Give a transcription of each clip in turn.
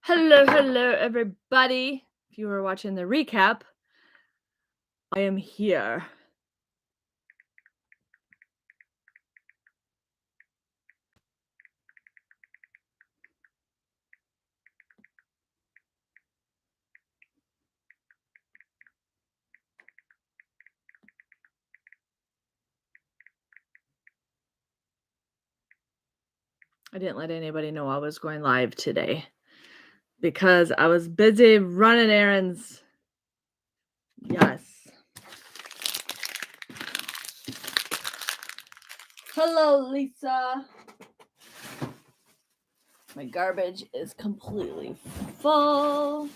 Hello, everybody. If you were watching the recap, I am here. I didn't let anybody know I was going live today because I was busy running errands. Yes. Hello, Lisa. My garbage is completely full.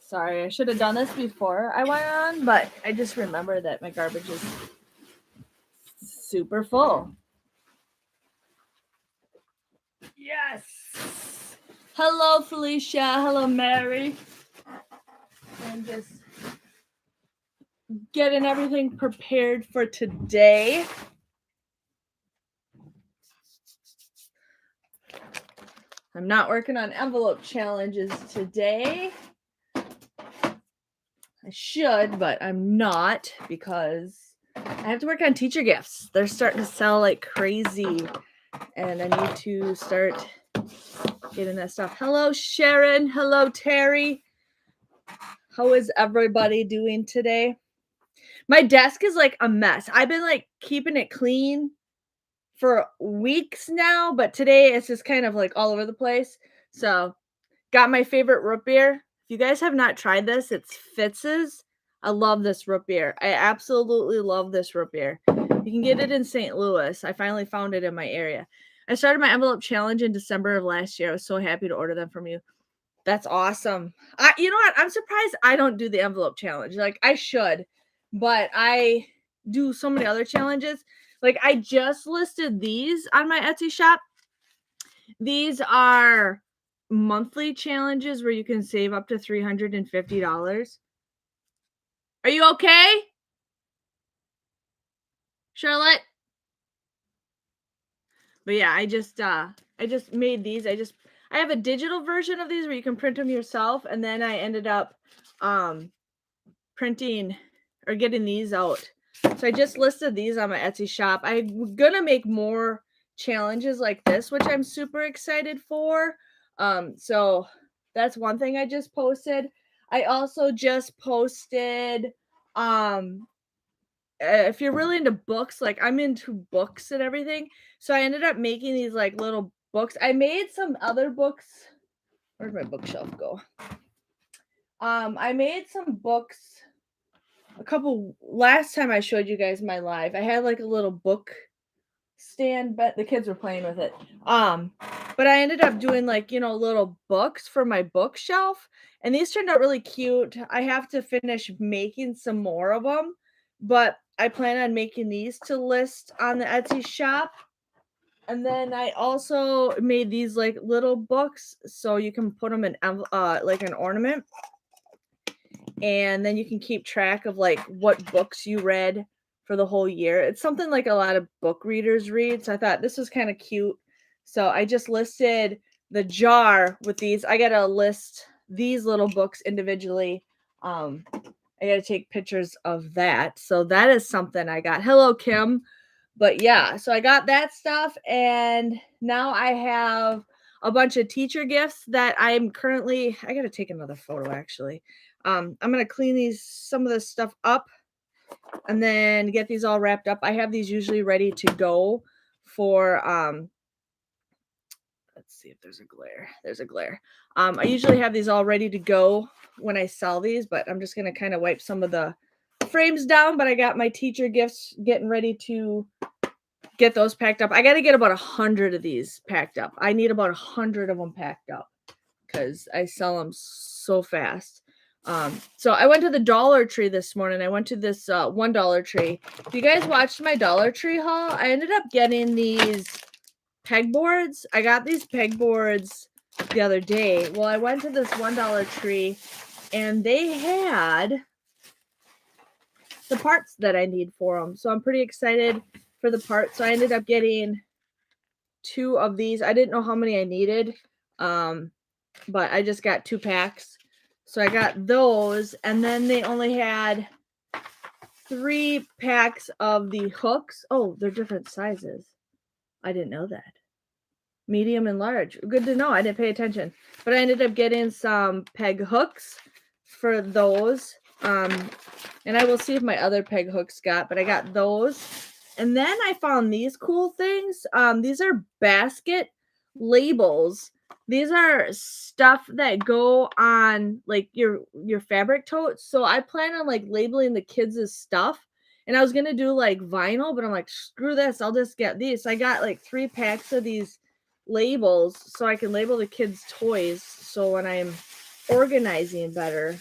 Sorry, I should have done this before I went on, but I just remember that my garbage is super full. Yes. Hello, Felicia. Hello, Mary. I'm just getting everything prepared for today. I'm not working on envelope challenges today. I should, but I'm not because I have to work on teacher gifts. They're starting to sell like crazy, and I need to start getting that stuff. Hello, Sharon. Hello, Terry. How is everybody doing today? My desk is like a mess. I've been like keeping it clean for weeks now, but today it's just kind of like all over the place. So, got my favorite root beer. If you guys have not tried this, it's Fitz's. I love this root beer. I absolutely love this root beer. You can get it in St. Louis. I finally found it in my area. I started my envelope challenge in December of last year. I was so happy to order them from you. That's awesome. You know what? I'm surprised I don't do the envelope challenge. Like I should, but I do so many other challenges. Like I just listed these on my Etsy shop. These are monthly challenges where you can save up to $350. Are you okay, Charlotte? But yeah, I just made these. I have a digital version of these where you can print them yourself, and then I ended up printing or getting these out. So I just listed these on my Etsy shop. I'm gonna make more challenges like this, which I'm super excited for. So that's one thing I just posted. I also just posted if you're really into books, like I'm into books and everything. So I ended up making these like little books. I made some other books. Where'd my bookshelf go? I made some books last time I showed you guys my live. I had like a little book stand, but the kids were playing with it. But I ended up doing like, little books for my bookshelf, and these turned out really cute. I have to finish making some more of them, but I plan on making these to list on the Etsy shop. And then I also made these like little books so you can put them in like an ornament. And then you can keep track of like what books you read for the whole year. It's something like a lot of book readers read. So I thought this was kind of cute. So I just listed the jar with these. I got to list these little books individually. I got to take pictures of that. So that is something I got. Hello, Kim. But yeah, so I got that stuff. And now I have a bunch of teacher gifts that I got to take another photo actually. I'm going to clean some of this stuff up and then get these all wrapped up. I have these usually ready to go for, let's see if there's a glare. There's a glare. I usually have these all ready to go when I sell these, but I'm just going to kind of wipe some of the frames down, but I got my teacher gifts getting ready to get those packed up. I got to get about 100 of these packed up. I need about 100 of them packed up because I sell them so fast. So I went to the Dollar Tree this morning. I went to this one Dollar Tree. If you guys watched my Dollar Tree haul, I ended up getting these pegboards. I got these pegboards the other day. Well, I went to this one Dollar Tree and they had the parts that I need for them. So I'm pretty excited for the parts. So I ended up getting 2 of these. I didn't know how many I needed, but I just got 2 packs. So I got those, and then they only had 3 packs of the hooks. Oh, they're different sizes. I didn't know that. Medium and large. Good to know. I didn't pay attention. But I ended up getting some peg hooks for those. And I will see if my other peg hooks got, but I got those. And then I found these cool things. These are basket labels. These are stuff that go on like your fabric totes. So I plan on like labeling the kids' stuff. And I was gonna do like vinyl, but I'm like, screw this, I'll just get these. So I got like 3 packs of these labels so I can label the kids' toys. So when I'm organizing better,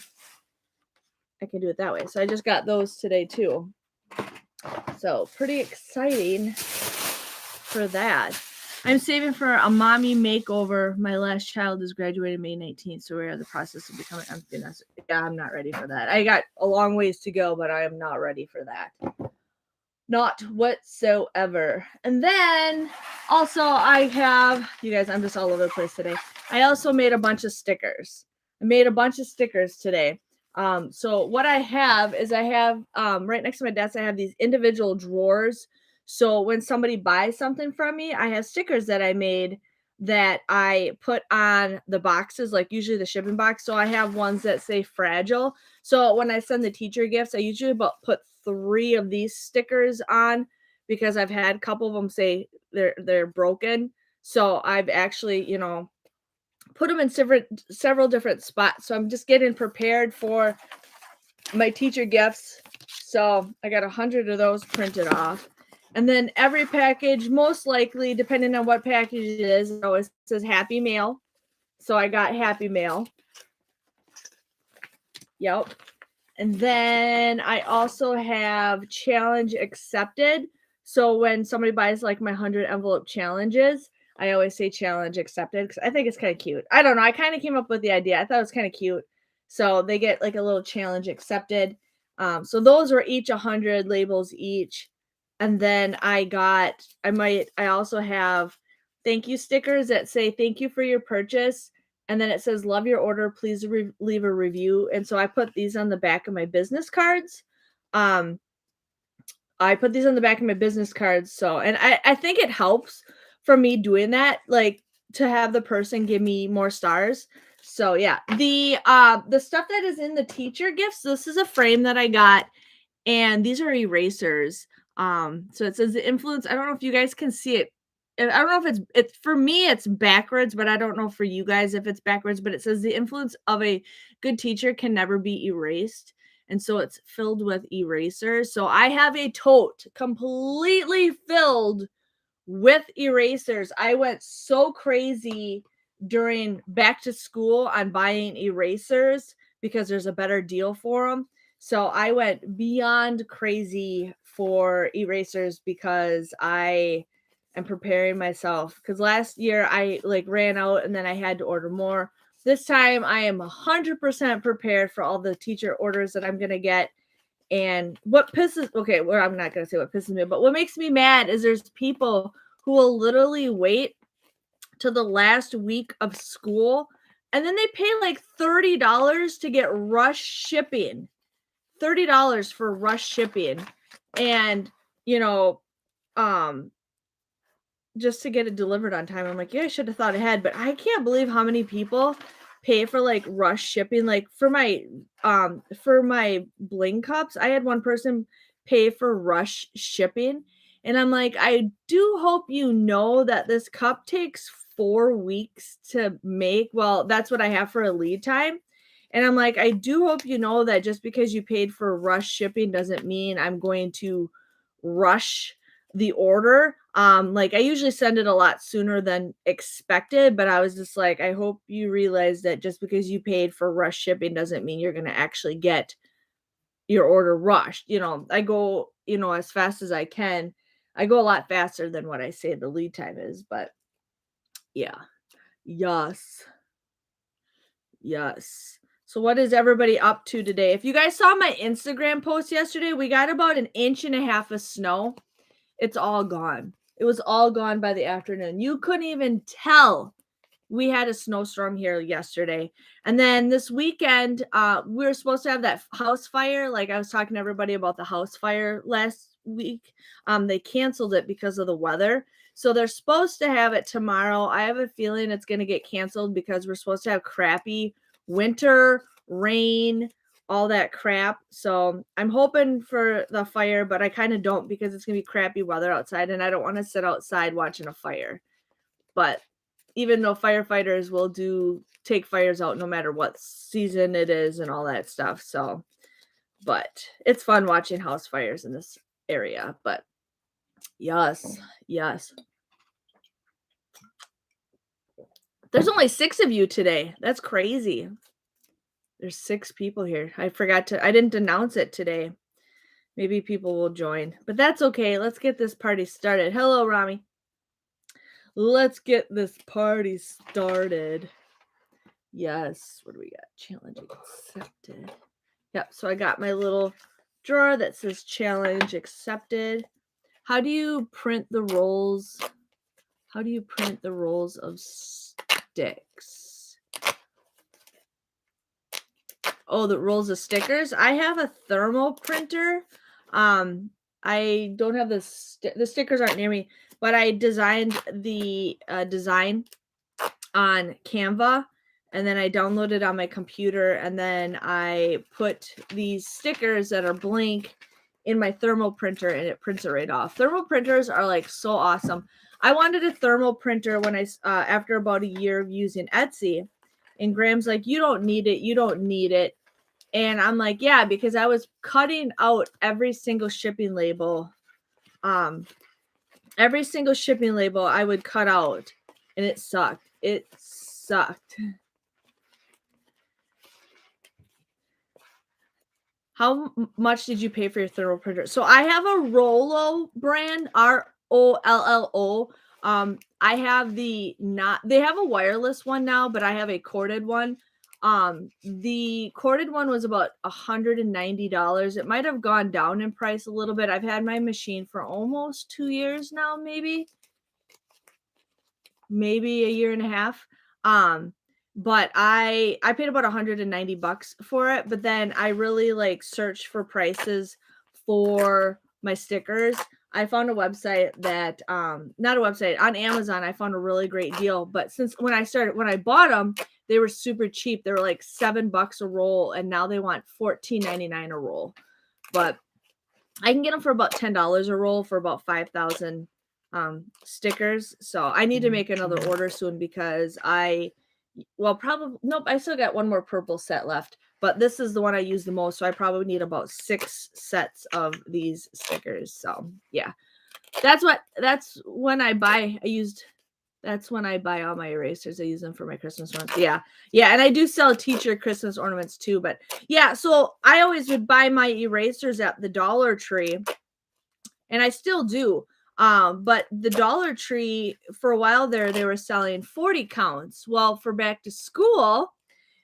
I can do it that way. So I just got those today too. So pretty exciting for that. I'm saving for a mommy makeover. My last child is graduated May 19th, so we're in the process of becoming. I'm not ready for that. I got a long ways to go, but I am not ready for that. Not whatsoever. And then also I have, you guys, I'm just all over the place today. I also made a bunch of stickers. I made a bunch of stickers today. So what I have is I have right next to my desk, I have these individual drawers. So when somebody buys something from me, I have stickers that I made that I put on the boxes, like usually the shipping box. So I have ones that say fragile. So when I send the teacher gifts, I usually put 3 of these stickers on because I've had a couple of them say they're broken. So I've actually, put them in several different spots. So I'm just getting prepared for my teacher gifts. So I got 100 of those printed off. And then every package, most likely, depending on what package it is, it always says Happy Mail. So I got Happy Mail. Yep. And then I also have challenge accepted. So when somebody buys like my 100 envelope challenges, I always say challenge accepted because I think it's kind of cute. I don't know. I kind of came up with the idea. I thought it was kind of cute. So they get like a little challenge accepted. So those were each 100 labels each. And then I also have thank you stickers that say thank you for your purchase. And then it says love your order, please leave a review. And so I put these on the back of my business cards. So and I think it helps for me doing that, like to have the person give me more stars. So yeah, the stuff that is in the teacher gifts, this is a frame that I got, and these are erasers. So it says the influence. I don't know if you guys can see it. I don't know if it's for me, it's backwards, but I don't know for you guys if it's backwards, but it says the influence of a good teacher can never be erased. And so it's filled with erasers. So I have a tote completely filled with erasers. I went so crazy during back to school on buying erasers because there's a better deal for them. So I went beyond crazy for erasers because I am preparing myself. Because last year I like ran out and then I had to order more. This time I am 100% prepared for all the teacher orders that I'm going to get. And I'm not going to say what pisses me, but what makes me mad is there's people who will literally wait to the last week of school and then they pay like $30 to get rush shipping. $30 for rush shipping. And, just to get it delivered on time. I'm like, yeah, I should have thought ahead, but I can't believe how many people pay for like rush shipping. Like for my bling cups, I had one person pay for rush shipping. And I'm like, I do hope you know that this cup takes 4 weeks to make. Well, that's what I have for a lead time. And I'm like, I do hope you know that just because you paid for rush shipping doesn't mean I'm going to rush the order. Like I usually send it a lot sooner than expected, but I was just like, I hope you realize that just because you paid for rush shipping doesn't mean you're going to actually get your order rushed. I go, as fast as I can. I go a lot faster than what I say the lead time is, but yeah. Yes. So what is everybody up to today? If you guys saw my Instagram post yesterday, we got about 1.5 inches of snow. It's all gone. It was all gone by the afternoon. You couldn't even tell we had a snowstorm here yesterday. And then this weekend, we were supposed to have that house fire. Like I was talking to everybody about the house fire last week. They canceled it because of the weather. So they're supposed to have it tomorrow. I have a feeling it's going to get canceled because we're supposed to have crappy winter, rain, all that crap. So I'm hoping for the fire, but I kind of don't because it's going to be crappy weather outside and I don't want to sit outside watching a fire. But even though firefighters will take fires out no matter what season it is and all that stuff. So, but it's fun watching house fires in this area. But yes. There's only 6 of you today. That's crazy. There's 6 people here. I didn't announce it today. Maybe people will join, but that's okay. Let's get this party started. Hello, Rami. Let's get this party started. Yes. What do we got? Challenge accepted. Yep. So I got my little drawer that says challenge accepted. How do you print the rolls? How do you print the rolls of sticks? Oh, the rolls of stickers. I have a thermal printer. I don't have the stickers aren't near me, but I designed the design on Canva and then I downloaded it on my computer and then I put these stickers that are blank in my thermal printer and it prints it right off. Thermal printers are like so awesome. I wanted a thermal printer when after about a year of using Etsy, and Graham's like, you don't need it. And I'm like, yeah, because I was cutting out every single shipping label. Every single shipping label I would cut out and it sucked. It sucked. How much did you pay for your thermal printer? So I have a Rollo brand, Rollo. I have they have a wireless one now, but I have a corded one. The corded one was about $190. It might have gone down in price a little bit. I've had my machine for almost 2 years now, maybe a year and a half. But I paid about $190 for it, but then I really like searched for prices for my stickers. I found a website that not a website, on Amazon. I found a really great deal, but when I bought them, they were super cheap. They were like $7 a roll, and now they want $14.99 a roll. But I can get them for about $10 a roll for about 5,000 stickers. So I need to make another order soon because I still got one more purple set left, but this is the one I use the most. So I probably need about 6 sets of these stickers. So yeah, that's when I buy all my erasers. I use them for my Christmas ornaments. Yeah. And I do sell teacher Christmas ornaments too, but yeah, so I always would buy my erasers at the Dollar Tree, and I still do. But the Dollar Tree, for a while there, they were selling 40 counts. Well, for back to school,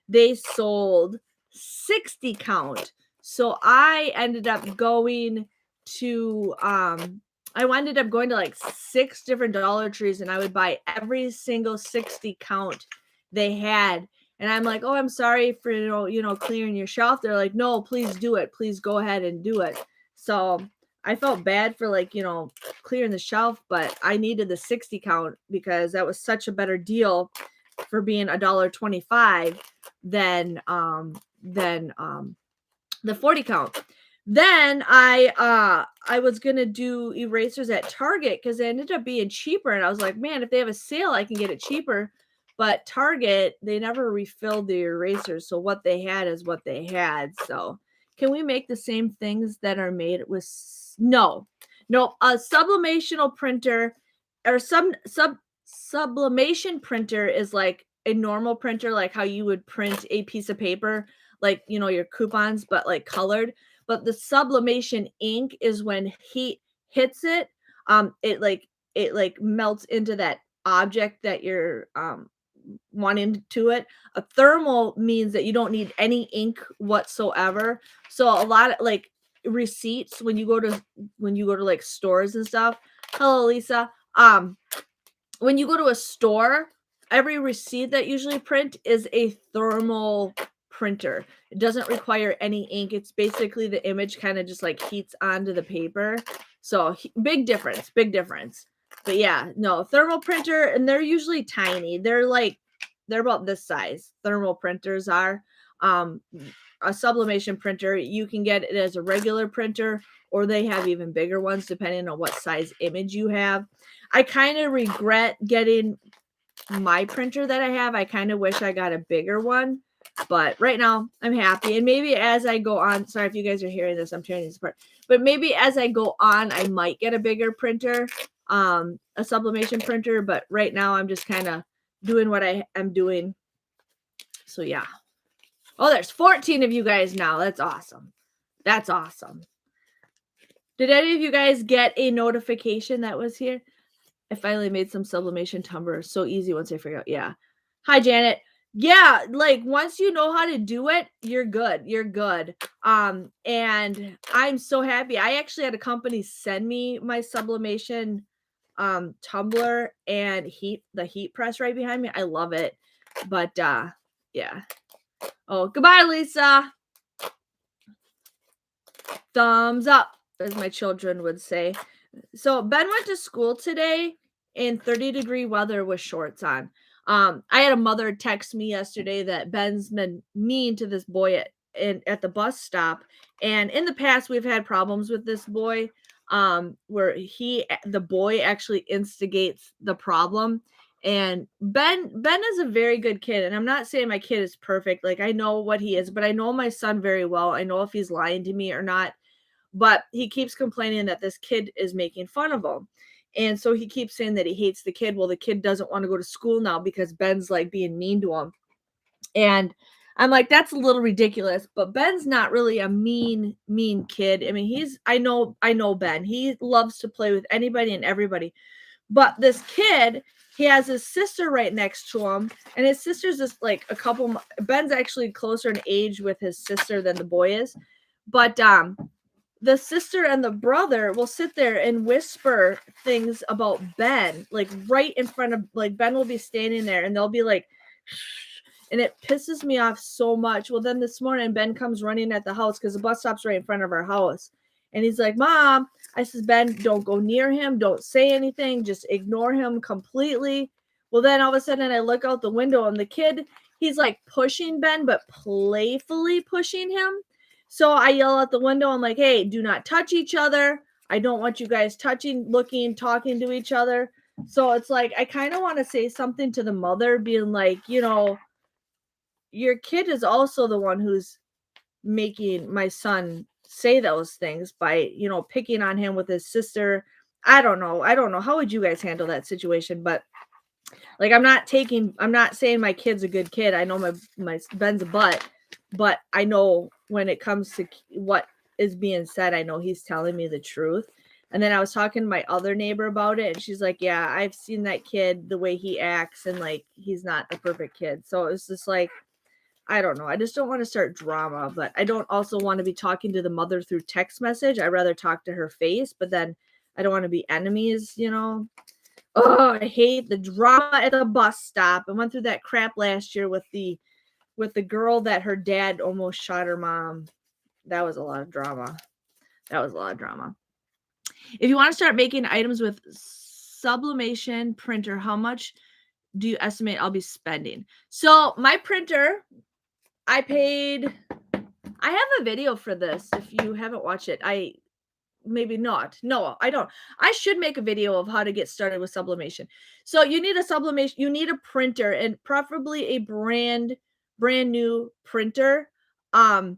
they sold 60 count. So I ended up going to like 6 different Dollar Trees, and I would buy every single 60 count they had. And I'm like, oh, I'm sorry for clearing your shelf. They're like, no, please do it. Please go ahead and do it. So I felt bad for clearing the shelf, but I needed the 60 count because that was such a better deal for being $1.25 than the 40 count. Then I was gonna do erasers at Target because they ended up being cheaper, and I was like, man, if they have a sale, I can get it cheaper. But Target, they never refilled the erasers, so what they had is what they had. So can we make the same things that are made with no, a sublimational printer or sublimation printer is like a normal printer, like how you would print a piece of paper, like your coupons, but like colored. But the sublimation ink is when heat hits it, it melts into that object that you're wanting to it. A thermal means that you don't need any ink whatsoever. So a lot of like receipts when you go to like stores and stuff. Hello, Lisa. When you go to a store, every receipt that usually print is a thermal printer. It doesn't require any ink. It's basically the image kind of just like heats onto the paper. So big difference, big difference. But yeah, no, thermal printer, and they're usually tiny. They're about this size. Thermal printers are. A sublimation printer, you can get it as a regular printer, or they have even bigger ones depending on what size image you have. I kind of regret getting my printer that I have. I kind of wish I got a bigger one, but right now I'm happy. And maybe as I go on, sorry if you guys are hearing this, I'm tearing this apart, but maybe as I go on, I might get a bigger printer, a sublimation printer, but right now I'm just kind of doing what I am doing. So yeah. Oh, there's 14 of you guys now. That's awesome. That's awesome. Did any of you guys get a notification that was here? I finally made some sublimation tumblers. So easy once I figure out. Yeah. Hi, Janet. Yeah, like once you know how to do it, you're good. You're good. And I'm so happy. I actually had a company send me my sublimation tumbler and the heat press right behind me. I love it. But yeah. Oh, goodbye, Lisa. Thumbs up, as my children would say. So Ben went to school today in 30-degree weather with shorts on. I had a mother text me yesterday that Ben's been mean to this boy at the bus stop. And in the past, we've had problems with this boy, where the boy actually instigates the problem. And Ben is a very good kid. And I'm not saying my kid is perfect. Like I know what he is, but I know my son very well. I know if he's lying to me or not. But he keeps complaining that this kid is making fun of him. And so he keeps saying that he hates the kid. Well, the kid doesn't want to go to school now because Ben's like being mean to him. And I'm like, that's a little ridiculous. But Ben's not really a mean kid. I mean, I know Ben. He loves to play with anybody and everybody. But this kid, he has his sister right next to him. And his sister's just like Ben's actually closer in age with his sister than the boy is. But the sister and the brother will sit there and whisper things about Ben, like right in front of, like Ben will be standing there and they'll be like, shh, and it pisses me off so much. Well, then this morning Ben comes running at the house because the bus stop's right in front of our house. And he's like, Mom, I says, Ben, don't go near him. Don't say anything. Just ignore him completely. Well, then all of a sudden I look out the window and the kid, he's like pushing Ben, but playfully pushing him. So I yell out the window. I'm like, hey, do not touch each other. I don't want you guys touching, looking, talking to each other. So it's like, I kind of want to say something to the mother being like, your kid is also the one who's making my son say those things by, picking on him with his sister. I don't know. How would you guys handle that situation? But like, I'm not saying my kid's a good kid. I know my Ben's a butt. But I know when it comes to what is being said, I know he's telling me the truth. And then I was talking to my other neighbor about it, and she's like, yeah, I've seen that kid, the way he acts, and like, he's not a perfect kid. So it's just like, I don't know. I just don't want to start drama, but I don't also want to be talking to the mother through text message. I'd rather talk to her face, but then I don't want to be enemies, Oh, I hate the drama at the bus stop. I went through that crap last year with the girl that her dad almost shot her mom. That was a lot of drama. If you want to start making items with sublimation printer, how much do you estimate I'll be spending? So my printer, I have a video for this. If you haven't watched it, maybe not. No, I don't. I should make a video of how to get started with sublimation. So you need a printer, and preferably a brand new printer that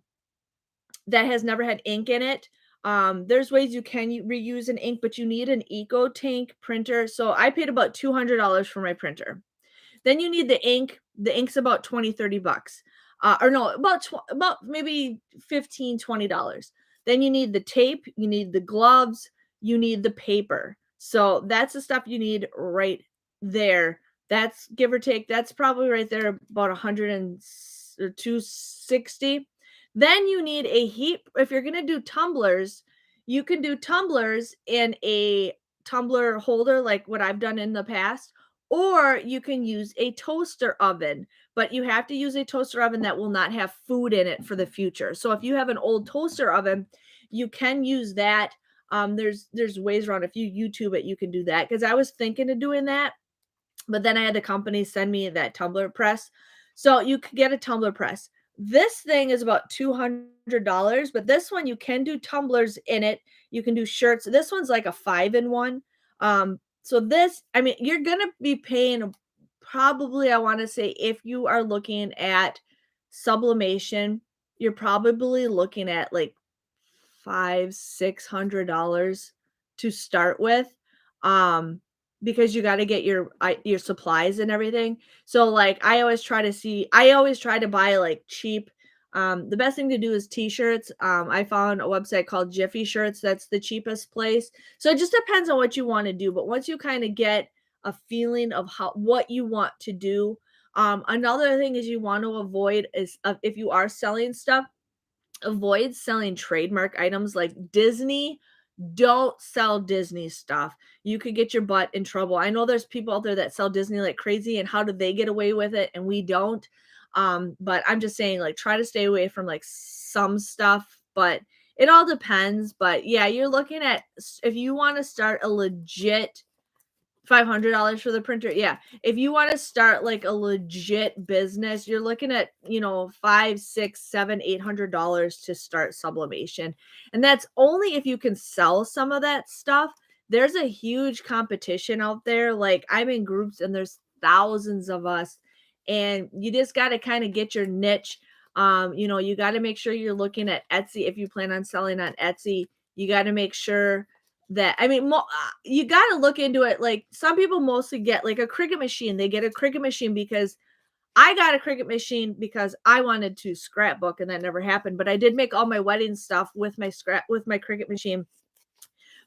has never had ink in it. There's ways you can reuse an ink, but you need an Eco Tank printer. So I paid about $200 for my printer. Then you need the ink. The ink's about $20-$30. Or no, about maybe $15-$20. Then you need the tape, you need the gloves, you need the paper. So that's the stuff you need right there That's give or take. That's probably right there about 260. Then you need a heat. If you're gonna do tumblers, you can do tumblers in a tumbler holder, like what I've done in the past, or you can use a toaster oven. But you have to use a toaster oven that will not have food in it for the future. So if you have an old toaster oven, you can use that. There's ways around. If you YouTube it, you can do that. Because I was thinking of doing that, but then I had the company send me that tumbler press. So you could get a tumbler press. This thing is about $200, but this one you can do tumblers in it. You can do shirts. This one's like a 5-in-1. So this, I mean, you're gonna be paying probably, I want to say, if you are looking at sublimation, you're probably looking at like $500-600 to start with. Um, because you got to get your supplies and everything. So like I always try to buy like cheap. The best thing to do is t-shirts. I found a website called Jiffy Shirts. That's the cheapest place. So it just depends on what you want to do. But once you kind of get a feeling of what you want to do, another thing is you want to avoid is if you are selling stuff, avoid selling trademark items like Disney. Don't sell Disney stuff. You could get your butt in trouble. I know there's people out there that sell Disney like crazy, and how do they get away with it and we don't? But I'm just saying, like, try to stay away from like some stuff, but it all depends. But yeah, you're looking at, if you want to start a legit $500 for the printer. Yeah. If you want to start like a legit business, you're looking at, five, six, seven, $800 to start sublimation. And that's only if you can sell some of that stuff. There's a huge competition out there. Like, I'm in groups and there's thousands of us, and you just got to kind of get your niche. You got to make sure you're looking at Etsy. If you plan on selling on Etsy, you got to make sure that, I mean, you got to look into it. Like, some people mostly get like a Cricut machine. They get a Cricut machine because I got a Cricut machine because I wanted to scrapbook, and that never happened. But I did make all my wedding stuff with my Cricut machine.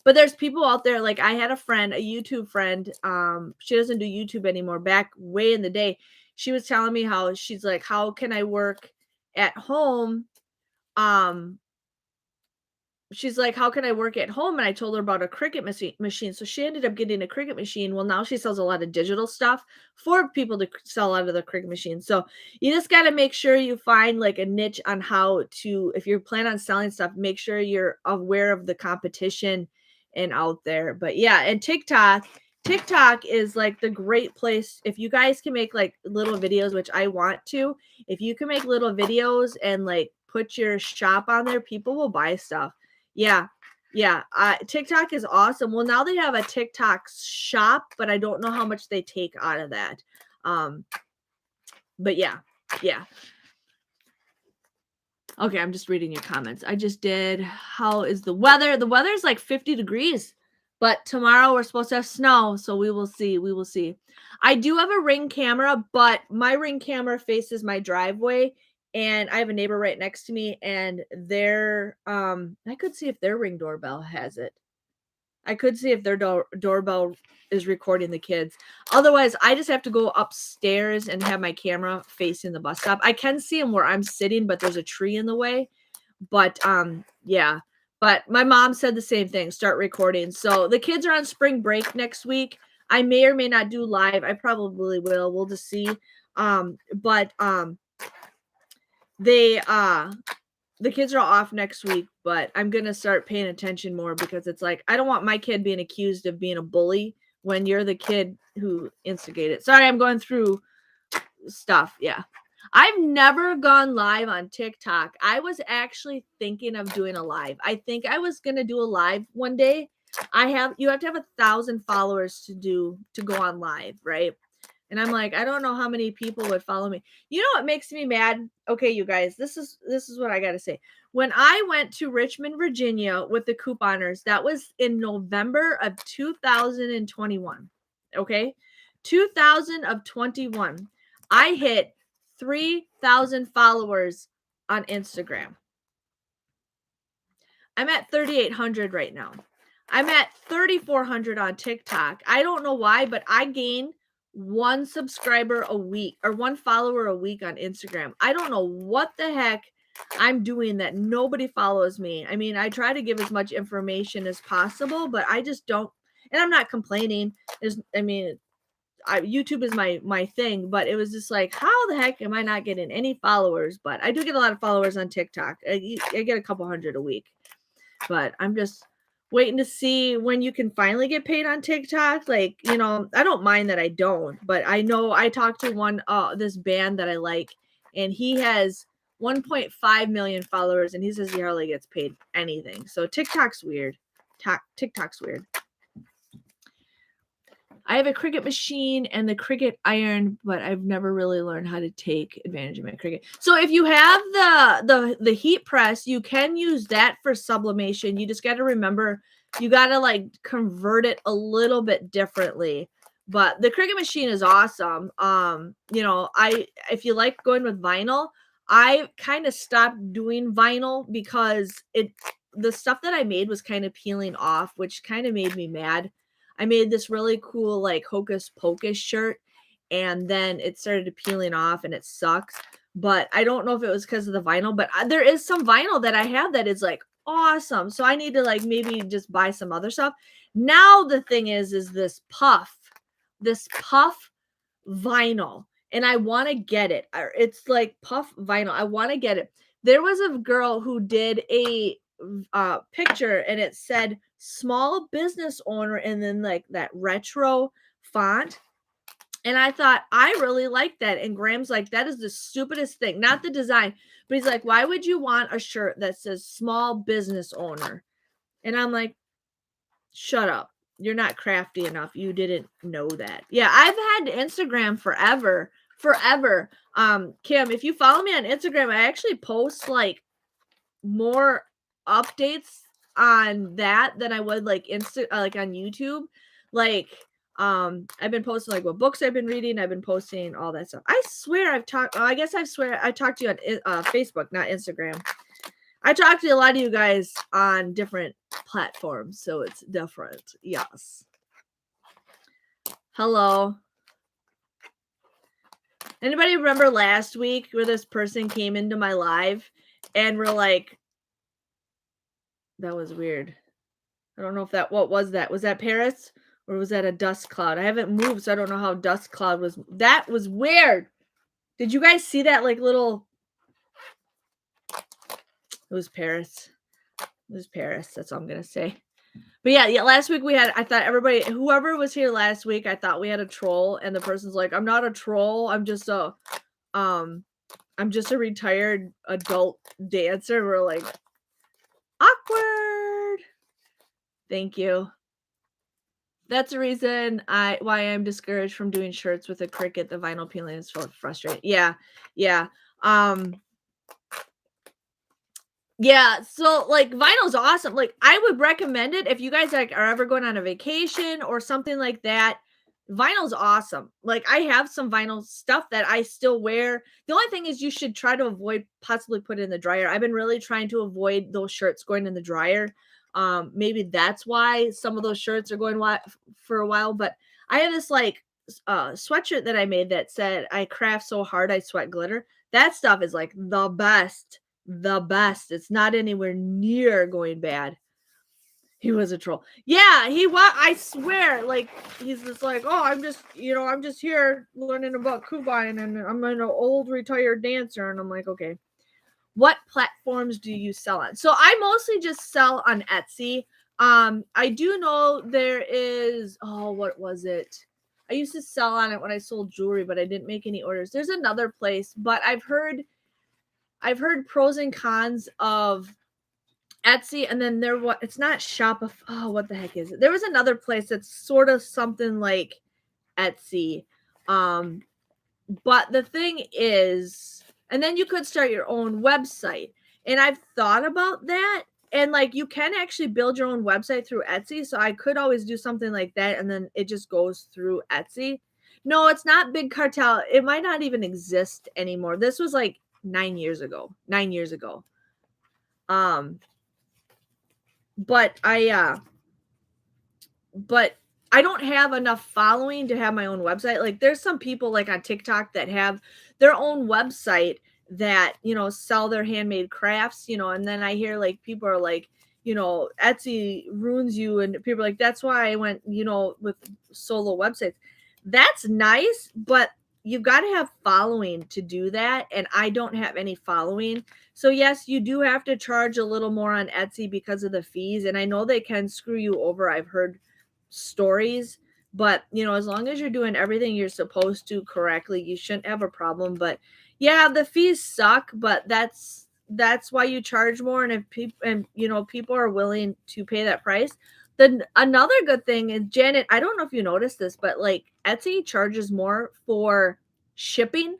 But there's people out there, like I had a friend, a YouTube friend. She doesn't do YouTube anymore. Back way in the day, she was telling me how she's like, how can I work at home? She's like, how can I work at home? And I told her about a Cricut machine. So she ended up getting a Cricut machine. Well, now she sells a lot of digital stuff for people to sell out of the Cricut machine. So you just got to make sure you find like a niche on how to, if you plan on selling stuff, make sure you're aware of the competition and out there. But yeah, and TikTok is like the great place. If you guys can make like little videos, which I want to, if you can make little videos and like put your shop on there, people will buy stuff. Yeah. Yeah. TikTok is awesome. Well, now they have a TikTok shop, but I don't know how much they take out of that. But yeah. Yeah. Okay, I'm just reading your comments. I just did. How is the weather? The weather is like 50 degrees, but tomorrow we're supposed to have snow, so we will see. We will see. I do have a Ring camera, but my Ring camera faces my driveway, and I have a neighbor right next to me, and I could see if their Ring doorbell has it. I could see if their doorbell is recording the kids. Otherwise, I just have to go upstairs and have my camera facing the bus stop. I can see them where I'm sitting, but there's a tree in the way. But yeah. But my mom said the same thing, start recording. So the kids are on spring break next week. I may or may not do live. I probably will. We'll just see. But they the kids are off next week, but I'm going to start paying attention more, because it's like, I don't want my kid being accused of being a bully when you're the kid who instigated. Sorry, I'm going through stuff. Yeah. I've never gone live on TikTok. I was actually thinking of doing a live. I think I was going to do a live one day. You have to have 1,000 followers to go on live, right? And I'm like, I don't know how many people would follow me. You know what makes me mad? Okay, you guys, this is what I got to say. When I went to Richmond, Virginia with the couponers, that was in November of 2021. Okay? 2021. I hit 3,000 followers on Instagram. I'm at 3,800 right now. I'm at 3,400 on TikTok. I don't know why, but I gained 1 subscriber a week or 1 follower a week on Instagram. I don't know what the heck I'm doing that nobody follows me. I mean, I try to give as much information as possible, but I just don't, and I'm not complaining. YouTube is my thing, but it was just like, how the heck am I not getting any followers? But I do get a lot of followers on TikTok. I get a couple hundred a week, but I'm just waiting to see when you can finally get paid on TikTok. Like, I don't mind that I don't, but I know I talked to this band that I like, and he has 1.5 million followers, and he says he hardly gets paid anything. So TikTok's weird. TikTok's weird. I have a Cricut machine and the Cricut iron, but I've never really learned how to take advantage of my Cricut. So if you have the heat press, you can use that for sublimation. You just got to remember, you got to like convert it a little bit differently. But the Cricut machine is awesome. If you like going with vinyl, I kind of stopped doing vinyl because the stuff that I made was kind of peeling off, which kind of made me mad. I made this really cool like Hocus Pocus shirt, and then it started peeling off and it sucks. But I don't know if it was because of the vinyl, but there is some vinyl that I have that is like awesome. So I need to like maybe just buy some other stuff. Now the thing is this puff vinyl, and I want to get it. It's like puff vinyl. I want to get it. There was a girl who did a picture, and it said small business owner, and then like that retro font, and I thought, I really like that. And Graham's like, that is the stupidest thing, not the design, but he's like, why would you want a shirt that says small business owner? And I'm like, shut up, you're not crafty enough, you didn't know that. Yeah, I've had Instagram forever. Kim, if you follow me on Instagram, I actually post like more updates on that than I would like like on YouTube. Like I've been posting like what books I've been reading. I've been posting all that stuff. I swear I talked to you on Facebook, not Instagram. I talked to a lot of you guys on different platforms, so it's different. Yes. Hello. Anybody remember last week where this person came into my live and we're like, that was weird. I don't know if what was that? Was that Paris or was that a dust cloud? I haven't moved, so I don't know how dust cloud was. That was weird. Did you guys see that like little? It was Paris. It was Paris. That's all I'm going to say. But yeah, last week I thought whoever was here last week, I thought we had a troll, and the person's like, I'm not a troll. I'm just a retired adult dancer. We're like, awkward. Thank you. That's the reason why I'm discouraged from doing shirts with a Cricut. The vinyl peeling is so frustrating. Yeah. Yeah, so like vinyl's awesome. Like I would recommend it if you guys like are ever going on a vacation or something like that. Vinyl's awesome. Like I have some vinyl stuff that I still wear. The only thing is you should try to avoid possibly put it in the dryer. I've been really trying to avoid those shirts going in the dryer. Maybe that's why some of those shirts are going for a while. But I have this like sweatshirt that I made that said, I craft so hard I sweat glitter. That stuff is like the best. It's not anywhere near going bad. He was a troll. Yeah, he was. I swear, like he's just like, oh, I'm just here learning about Kuban, and I'm an old retired dancer, and I'm like, okay. What platforms do you sell on? So I mostly just sell on Etsy. I do know there is. Oh, what was it? I used to sell on it when I sold jewelry, but I didn't make any orders. There's another place, but I've heard pros and cons of Etsy, and then it's not Shopify. Oh, what the heck is it? There was another place that's sort of something like Etsy. But the thing is, and then you could start your own website. And I've thought about that. And like you can actually build your own website through Etsy. So I could always do something like that, and then it just goes through Etsy. No, it's not Big Cartel. It might not even exist anymore. This was like 9 years ago. But I don't have enough following to have my own website. Like there's some people like on TikTok that have their own website that, sell their handmade crafts, and then I hear like people are like, Etsy ruins you, and people are like, that's why I went, with solo websites. That's nice, but you've got to have following to do that, and I don't have any following. So yes, you do have to charge a little more on Etsy because of the fees, and I know they can screw you over. I've heard stories, but as long as you're doing everything you're supposed to correctly, you shouldn't have a problem. But yeah, the fees suck, but that's why you charge more. And if people are willing to pay that price, then another good thing is, Janet, I don't know if you noticed this, but like Etsy charges more for shipping.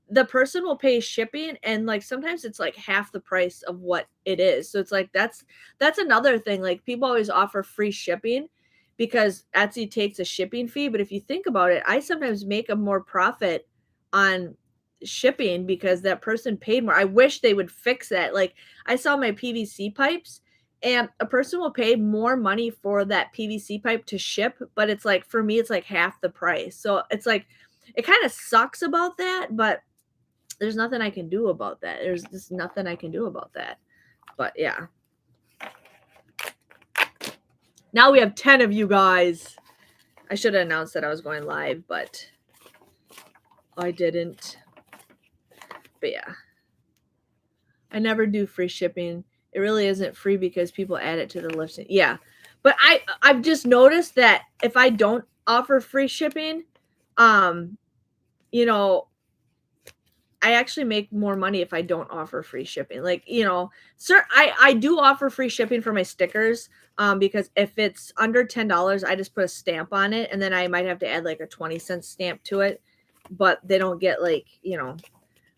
The person will pay shipping, and like sometimes it's like half the price of what it is. So it's like that's another thing. Like people always offer free shipping because Etsy takes a shipping fee, but if you think about it, I sometimes make a more profit on shipping because that person paid more. I wish they would fix that. Like I saw my PVC pipes, and a person will pay more money for that PVC pipe to ship, but it's like for me it's like half the price. So it's like it kind of sucks about that, but there's nothing I can do about that. There's just nothing I can do about that. But yeah. Now we have 10 of you guys. I should have announced that I was going live, but I didn't. But yeah. I never do free shipping. It really isn't free because people add it to the listing. Yeah. But I've just noticed that if I don't offer free shipping, I actually make more money if I don't offer free shipping. Like, sir, I do offer free shipping for my stickers, because if it's under $10, I just put a stamp on it, and then I might have to add like a 20-cent stamp to it, but they don't get like,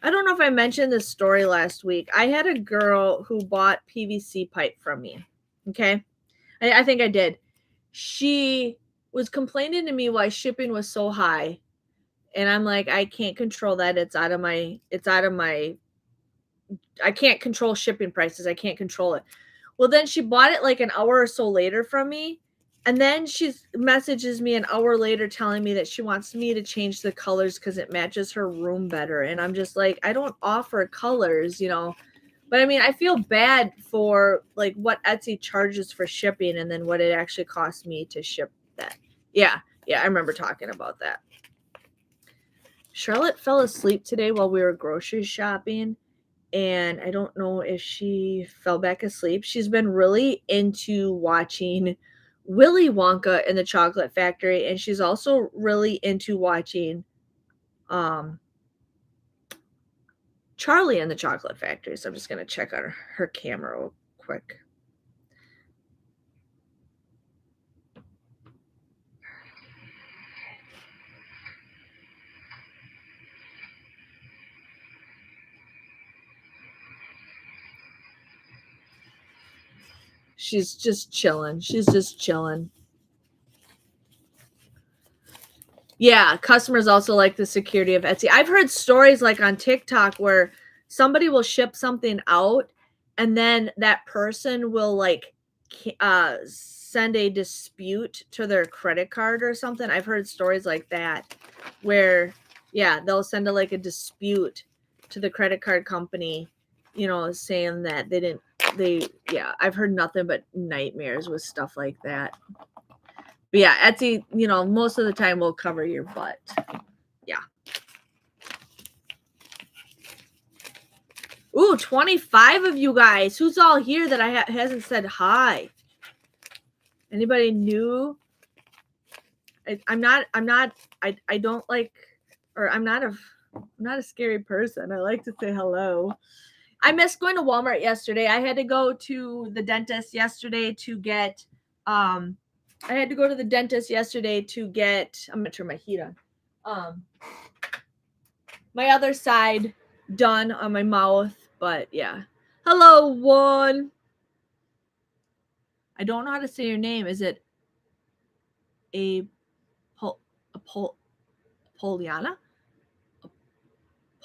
I don't know if I mentioned this story last week. I had a girl who bought PVC pipe from me. Okay. I think I did. She was complaining to me why shipping was so high. And I'm like, I can't control that. I can't control shipping prices. I can't control it. Well, then she bought it like an hour or so later from me. And then she messages me an hour later telling me that she wants me to change the colors because it matches her room better. And I'm just like, I don't offer colors, But I mean, I feel bad for like what Etsy charges for shipping and then what it actually costs me to ship that. Yeah, I remember talking about that. Charlotte fell asleep today while we were grocery shopping, and I don't know if she fell back asleep. She's been really into watching Willy Wonka and the Chocolate Factory, and she's also really into watching Charlie and the Chocolate Factory. So I'm just going to check on her camera real quick. She's just chilling. Yeah, customers also like the security of Etsy. I've heard stories like on TikTok where somebody will ship something out and then that person will like send a dispute to their credit card or something. I've heard stories like that where they'll send like a dispute to the credit card company, saying that I've heard nothing but nightmares with stuff like that. But yeah, Etsy, most of the time will cover your butt. Yeah. Ooh, 25 of you guys. Who's all here that hasn't said hi? Anybody new? I'm not a scary person. I like to say hello. I missed going to Walmart yesterday. I had to go to the dentist yesterday to get I'm gonna turn my heat on. My other side done on my mouth, but yeah. Hello, one. I don't know how to say your name. Is it Poliana?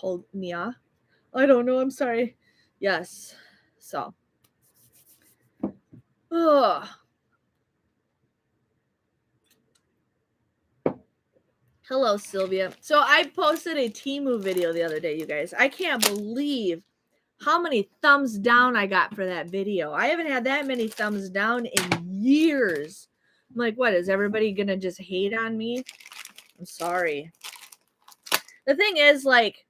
Polnia? I don't know. I'm sorry. Yes. So. Oh. Hello, Sylvia. So I posted a Temu video the other day, you guys. I can't believe how many thumbs down I got for that video. I haven't had that many thumbs down in years. I'm like, what, is everybody gonna just hate on me? I'm sorry. The thing is, like,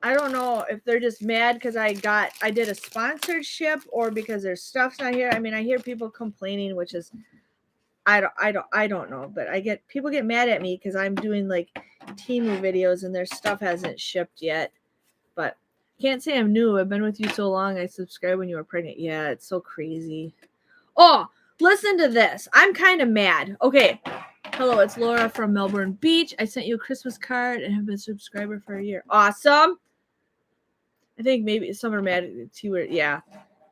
I don't know if they're just mad because I did a sponsorship or because their stuff's not here. I mean, I hear people complaining, which is I don't know, but people get mad at me because I'm doing like Temu videos and their stuff hasn't shipped yet. But can't say I'm new. I've been with you so long. I subscribed when you were pregnant. Yeah, it's so crazy. Oh, listen to this. I'm kind of mad. Okay. Hello, it's Laura from Melbourne Beach. I sent you a Christmas card and have been a subscriber for a year. Awesome. I think maybe some are mad at you. Yeah.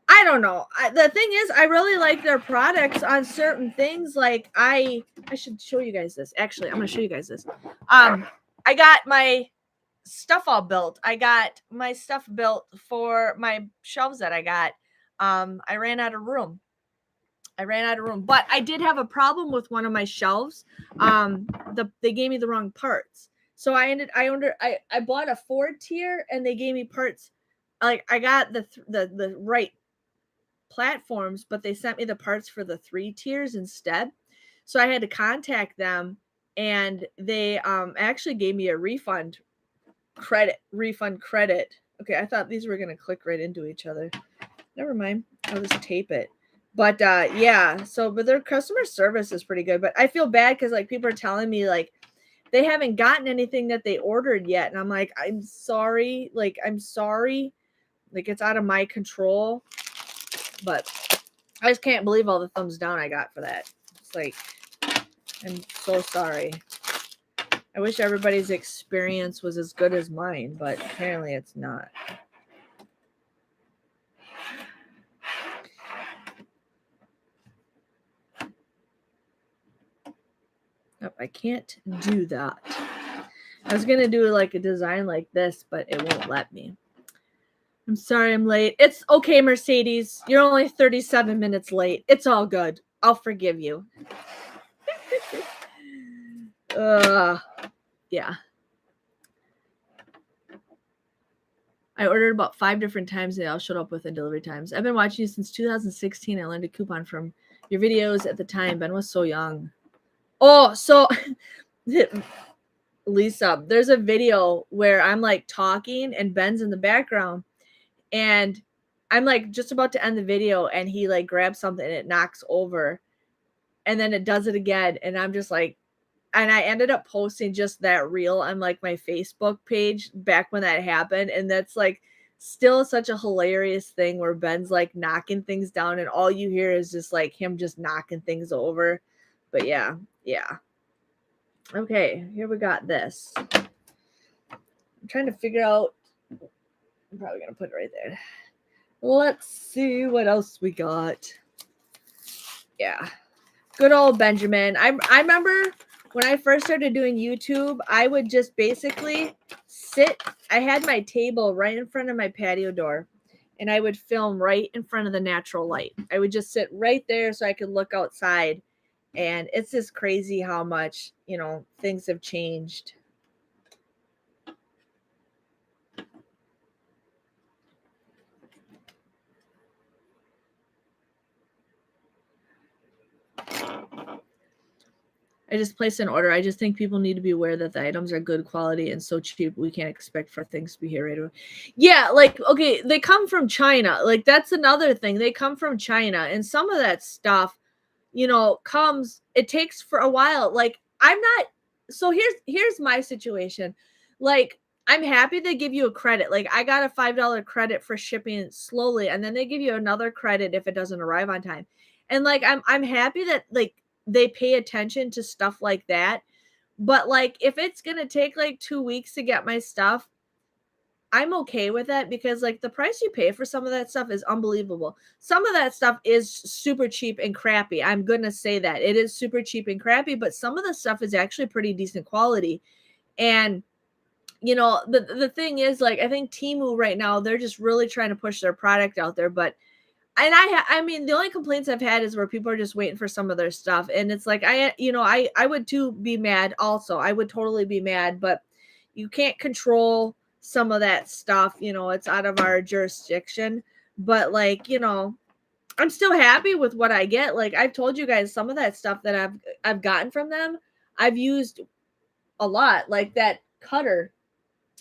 I don't know. The thing is, I really like their products on certain things. Like I should show you guys this. Actually, I'm going to show you guys this. I got my stuff all built. I got my stuff built for my shelves that I got. I ran out of room. But I did have a problem with one of my shelves. They gave me the wrong parts. So I bought a 4-tier and they gave me parts. Like I got the right platforms, but they sent me the parts for the 3 tiers instead. So I had to contact them and they actually gave me a refund credit. Okay, I thought these were going to click right into each other. Never mind. I'll just tape it. But yeah, but their customer service is pretty good. But I feel bad because like people are telling me like they haven't gotten anything that they ordered yet. And I'm like, I'm sorry. Like, it's out of my control. But I just can't believe all the thumbs down I got for that. It's like, I'm so sorry. I wish everybody's experience was as good as mine, but apparently it's not. Nope, I can't do that. I was going to do like a design like this, but it won't let me. I'm sorry I'm late. It's okay, Mercedes. You're only 37 minutes late. It's all good. I'll forgive you. Yeah. I ordered about 5 different times. They all showed up within delivery times. I've been watching you since 2016. I learned a coupon from your videos at the time. Ben was so young. Oh, so Lisa, there's a video where I'm like talking and Ben's in the background. And I'm like just about to end the video and he like grabs something and it knocks over and then it does it again. And I'm just like, and I ended up posting just that reel on like my Facebook page back when that happened. And that's like still such a hilarious thing where Ben's like knocking things down and all you hear is just like him just knocking things over. But yeah. Okay, here we got this. I'm trying to figure out. I'm probably going to put it right there. Let's see what else we got. Yeah. Good old Benjamin. I remember when I first started doing YouTube, I would just basically sit. I had my table right in front of my patio door, and I would film right in front of the natural light. I would just sit right there so I could look outside. And it's just crazy how much, things have changed. I just placed an order. I just think people need to be aware that the items are good quality and so cheap. We can't expect for things to be here right away. Yeah, like, okay, they come from China. Like, that's another thing. They come from China. And some of that stuff, it takes for a while. Like, so here's my situation. Like, I'm happy they give you a credit. Like, I got a $5 credit for shipping slowly, and then they give you another credit if it doesn't arrive on time. And like, I'm happy that like they pay attention to stuff like that. But like, if it's gonna take like 2 weeks to get my stuff, I'm okay with that because like the price you pay for some of that stuff is unbelievable. Some of that stuff is super cheap and crappy. I'm gonna say that it is super cheap and crappy, but some of the stuff is actually pretty decent quality. And the thing is, like, I think Temu right now, they're just really trying to push their product out there, but And I mean, the only complaints I've had is where people are just waiting for some of their stuff. And it's like, I would too be mad also. I would totally be mad, but you can't control some of that stuff. It's out of our jurisdiction. But like, I'm still happy with what I get. Like I've told you guys, some of that stuff that I've gotten from them, I've used a lot. Like that cutter.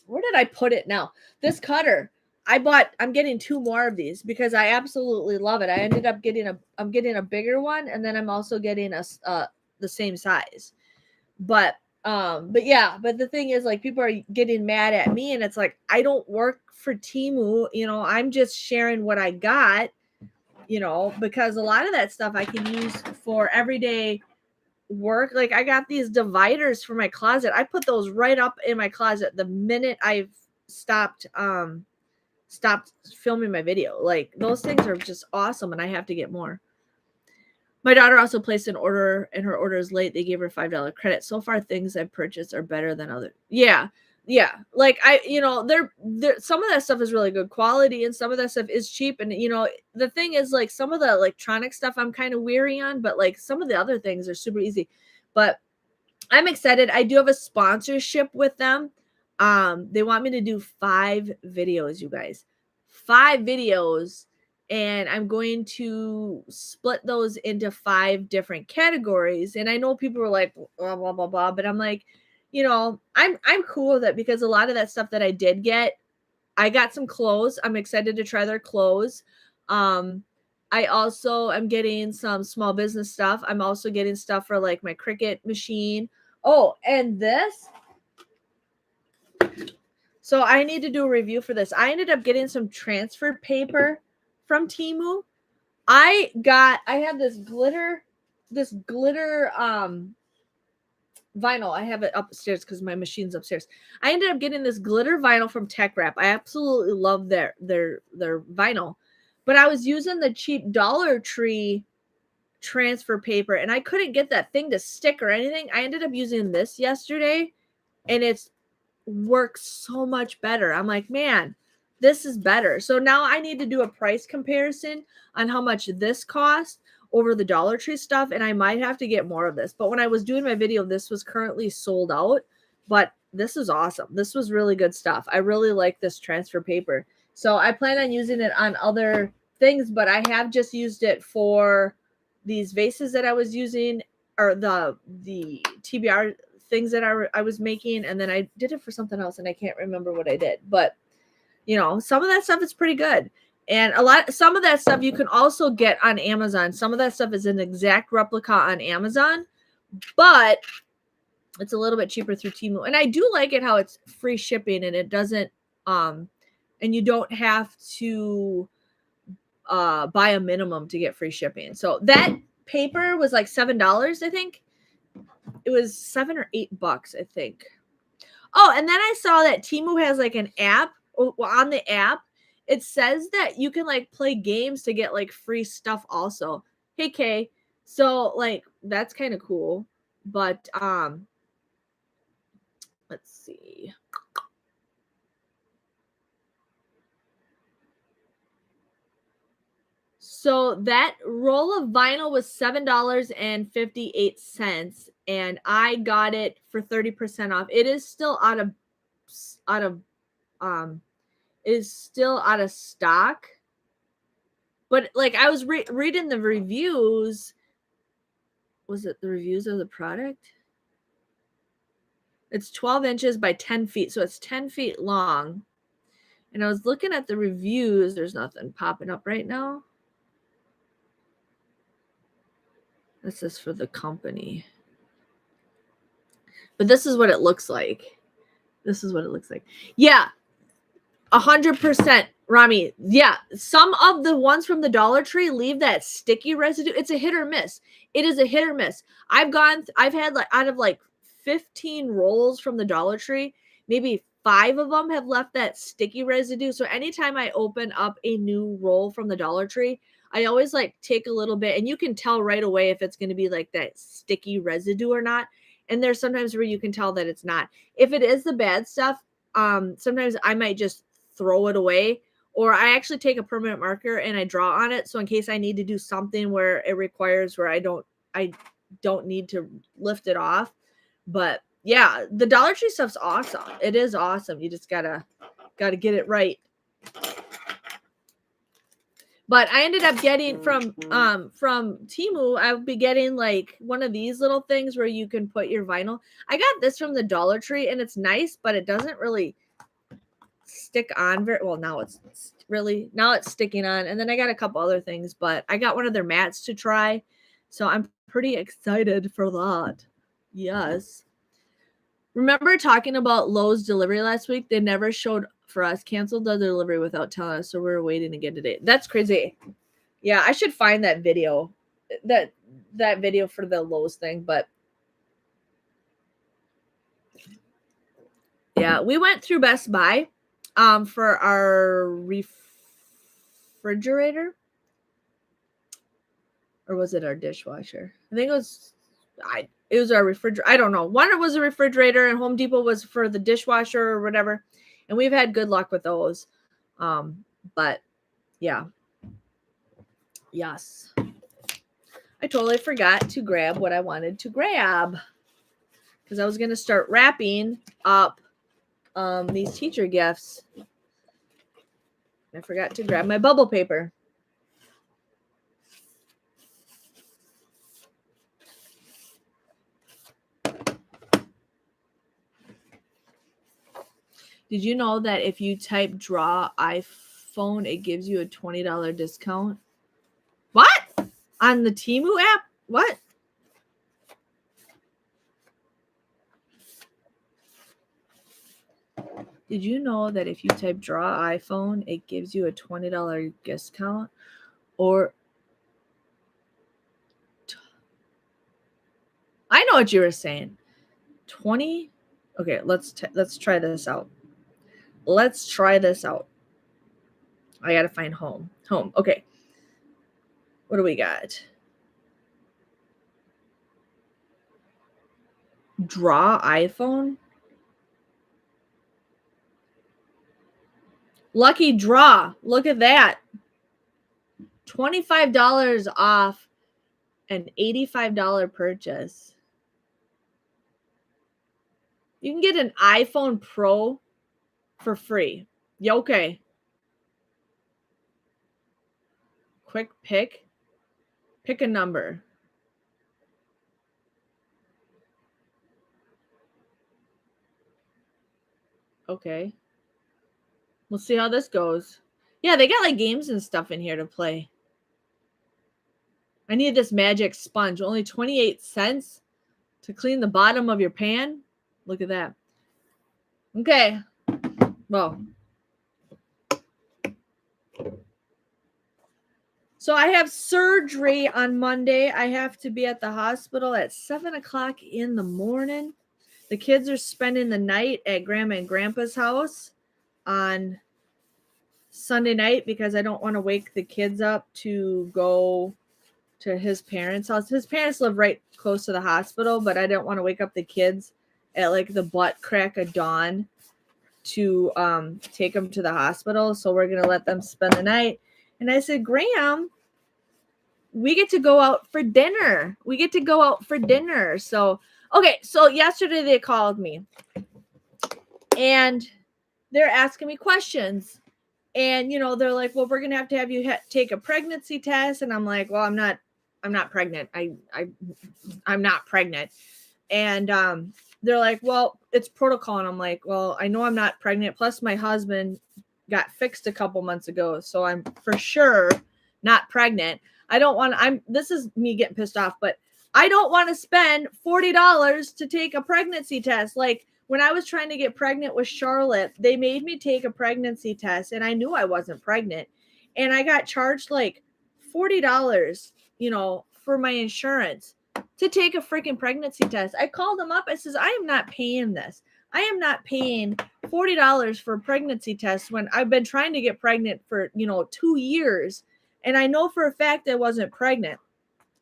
Where did I put it now? This cutter. I'm getting 2 more of these because I absolutely love it. I ended up I'm getting a bigger one, and then I'm also getting the same size. But yeah, but the thing is, like, people are getting mad at me, and it's like, I don't work for Temu, I'm just sharing what I got, because a lot of that stuff I can use for everyday work. Like I got these dividers for my closet. I put those right up in my closet the minute I've stopped filming my video. Like those things are just awesome, and I have to get more. My daughter also placed an order, and her order is late. They gave her $5 credit. So far, things I've purchased are better than other. Yeah. Like they're some of that stuff is really good quality, and some of that stuff is cheap. And the thing is, like, some of the electronic stuff I'm kind of weary on, but like some of the other things are super easy. But I'm excited. I do have a sponsorship with them. They want me to do 5 videos, you guys. 5 videos, and I'm going to split those into 5 different categories. And I know people are like blah blah blah blah, but I'm like, I'm cool with it because a lot of that stuff that I did get, I got some clothes. I'm excited to try their clothes. I also am getting some small business stuff. I'm also getting stuff for like my Cricut machine. Oh, and this. So I need to do a review for this. I ended up getting some transfer paper from Temu. I had this glitter vinyl. I have it upstairs because my machine's upstairs. I ended up getting this glitter vinyl from Tech Wrap. I absolutely love their vinyl. But I was using the cheap Dollar Tree transfer paper, and I couldn't get that thing to stick or anything. I ended up using this yesterday, and it's works so much better. I'm like, man, this is better. So now I need to do a price comparison on how much this cost over the Dollar Tree stuff, and I might have to get more of this. But when I was doing my video, this was currently sold out, but this is awesome. This was really good stuff. I really like this transfer paper. So I plan on using it on other things, but I have just used it for these vases that I was using, or the TBR things that I was making, and then I did it for something else, and I can't remember what I did. But some of that stuff is pretty good. And some of that stuff you can also get on Amazon. Some of that stuff is an exact replica on Amazon, but it's a little bit cheaper through Temu. And I do like it how it's free shipping, and it doesn't and you don't have to buy a minimum to get free shipping. So that paper was like $7, I think. It was $7 or $8, I think. Oh, and then I saw that Temu has like an app. On the app, it says that you can like play games to get like free stuff also. Hey Kay. So like that's kind of cool. But let's see. So that roll of vinyl was $7.58, and I got it for 30% off. It is still out of stock. But like I was reading the reviews. Was it the reviews of the product? It's 12 inches by 10 feet, so it's 10 feet long. And I was looking at the reviews. There's nothing popping up right now. This is for the company. But this is what it looks like. Yeah. 100%, Rami. Yeah. Some of the ones from the Dollar Tree leave that sticky residue. It's a hit or miss. It is a hit or miss. I've had like out of like 15 rolls from the Dollar Tree, maybe 5 of them have left that sticky residue. So anytime I open up a new roll from the Dollar Tree, I always like take a little bit, and you can tell right away if it's going to be like that sticky residue or not. And there's sometimes where you can tell that it's not. If it is the bad stuff, sometimes I might just throw it away, or I actually take a permanent marker and I draw on it. So in case I need to do something where it requires where I don't need to lift it off. But yeah, the Dollar Tree stuff's awesome. It is awesome. You just gotta get it right. But I ended up getting from Temu, I would be getting like one of these little things where you can put your vinyl. I got this from the Dollar Tree and it's nice, but it doesn't really stick on very well. Now it's sticking on. And then I got a couple other things, but I got one of their mats to try. So I'm pretty excited for that. Yes. Remember talking about Lowe's delivery last week? They never showed for us, canceled the delivery without telling us, so we're waiting again today. That's crazy. Yeah, I should find that video. That video for the Lowe's thing, but yeah, we went through Best Buy for our refrigerator. Or was it our dishwasher? I think it was our refrigerator. I don't know. One was a refrigerator and Home Depot was for the dishwasher or whatever. And we've had good luck with those. But yeah. Yes. I totally forgot to grab what I wanted to grab. Because I was going to start wrapping up these teacher gifts. I forgot to grab my bubble paper. Did you know that if you type draw iPhone, it gives you a $20 discount? What? On the Temu app? What? Did you know that if you type draw iPhone, it gives you a $20 discount? Or I know what you were saying. 20? Okay, let's try this out. Let's try this out. I gotta find home. Okay. What do we got? Draw iPhone. Lucky draw. Look at that. $25 off an $85 purchase. You can get an iPhone Pro for free. Yeah, okay. Quick pick. Pick a number. Okay. We'll see how this goes. Yeah, they got like games and stuff in here to play. I need this magic sponge. Only 28 cents to clean the bottom of your pan. Look at that. Okay. Well. So I have surgery on Monday. I have to be at the hospital at 7 o'clock in the morning. The kids are spending the night at Grandma and Grandpa's house on Sunday night because I don't want to wake the kids up to go to his parents' house. His parents live right close to the hospital, but I don't want to wake up the kids at like the butt crack of dawn to take them to the hospital. So we're going to let them spend the night. And I said, Graham, we get to go out for dinner. So, okay. So yesterday they called me and they're asking me questions. And, you know, they're like, well, we're going to have you take a pregnancy test. And I'm like, well, I'm not pregnant. I'm not pregnant. And they're like, well, it's protocol. And I'm like, well, I know I'm not pregnant. Plus my husband got fixed a couple months ago. So I'm for sure not pregnant. This is me getting pissed off, but I don't want to spend $40 to take a pregnancy test. Like when I was trying to get pregnant with Charlotte, they made me take a pregnancy test and I knew I wasn't pregnant. And I got charged like $40, you know, for my insurance to take a freaking pregnancy test. I called them up. I says, I am not paying this. I am not paying $40 for a pregnancy test when I've been trying to get pregnant for, 2 years. And I know for a fact I wasn't pregnant.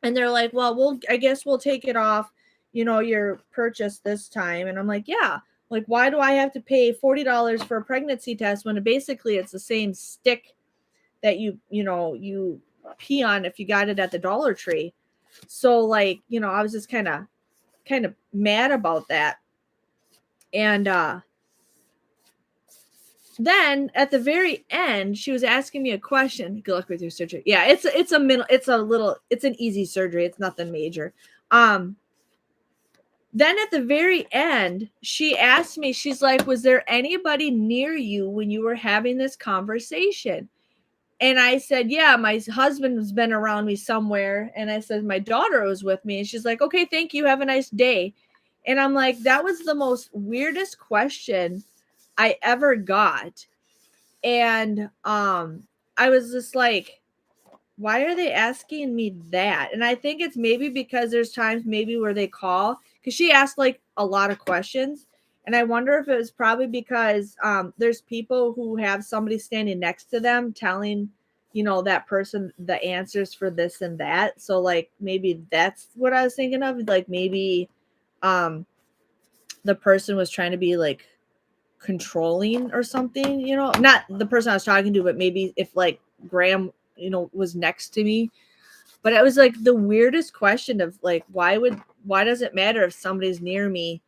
And they're like, well, I guess we'll take it off, your purchase this time. And I'm like, yeah, Like, why do I have to pay $40 for a pregnancy test when basically it's the same stick that you pee on if you got it at the Dollar Tree? So like, I was just kind of mad about that. And then at the very end, she was asking me a question. Good luck with your surgery. Yeah, it's an easy surgery. It's nothing major. Then at the very end, she asked me, she's like, was there anybody near you when you were having this conversation? And I said, yeah, my husband's been around me somewhere. And I said, my daughter was with me. And she's like, okay, thank you. Have a nice day. And I'm like, that was the most weirdest question I ever got. And I was just like, why are they asking me that? And I think it's maybe because there's times maybe where they call, because she asked like a lot of questions. And I wonder if it was probably because there's people who have somebody standing next to them telling, that person the answers for this and that. So like maybe that's what I was thinking of. Like maybe the person was trying to be like controlling or something, not the person I was talking to, but maybe if like Graham, was next to me. But it was like the weirdest question of like, why does it matter if somebody's near me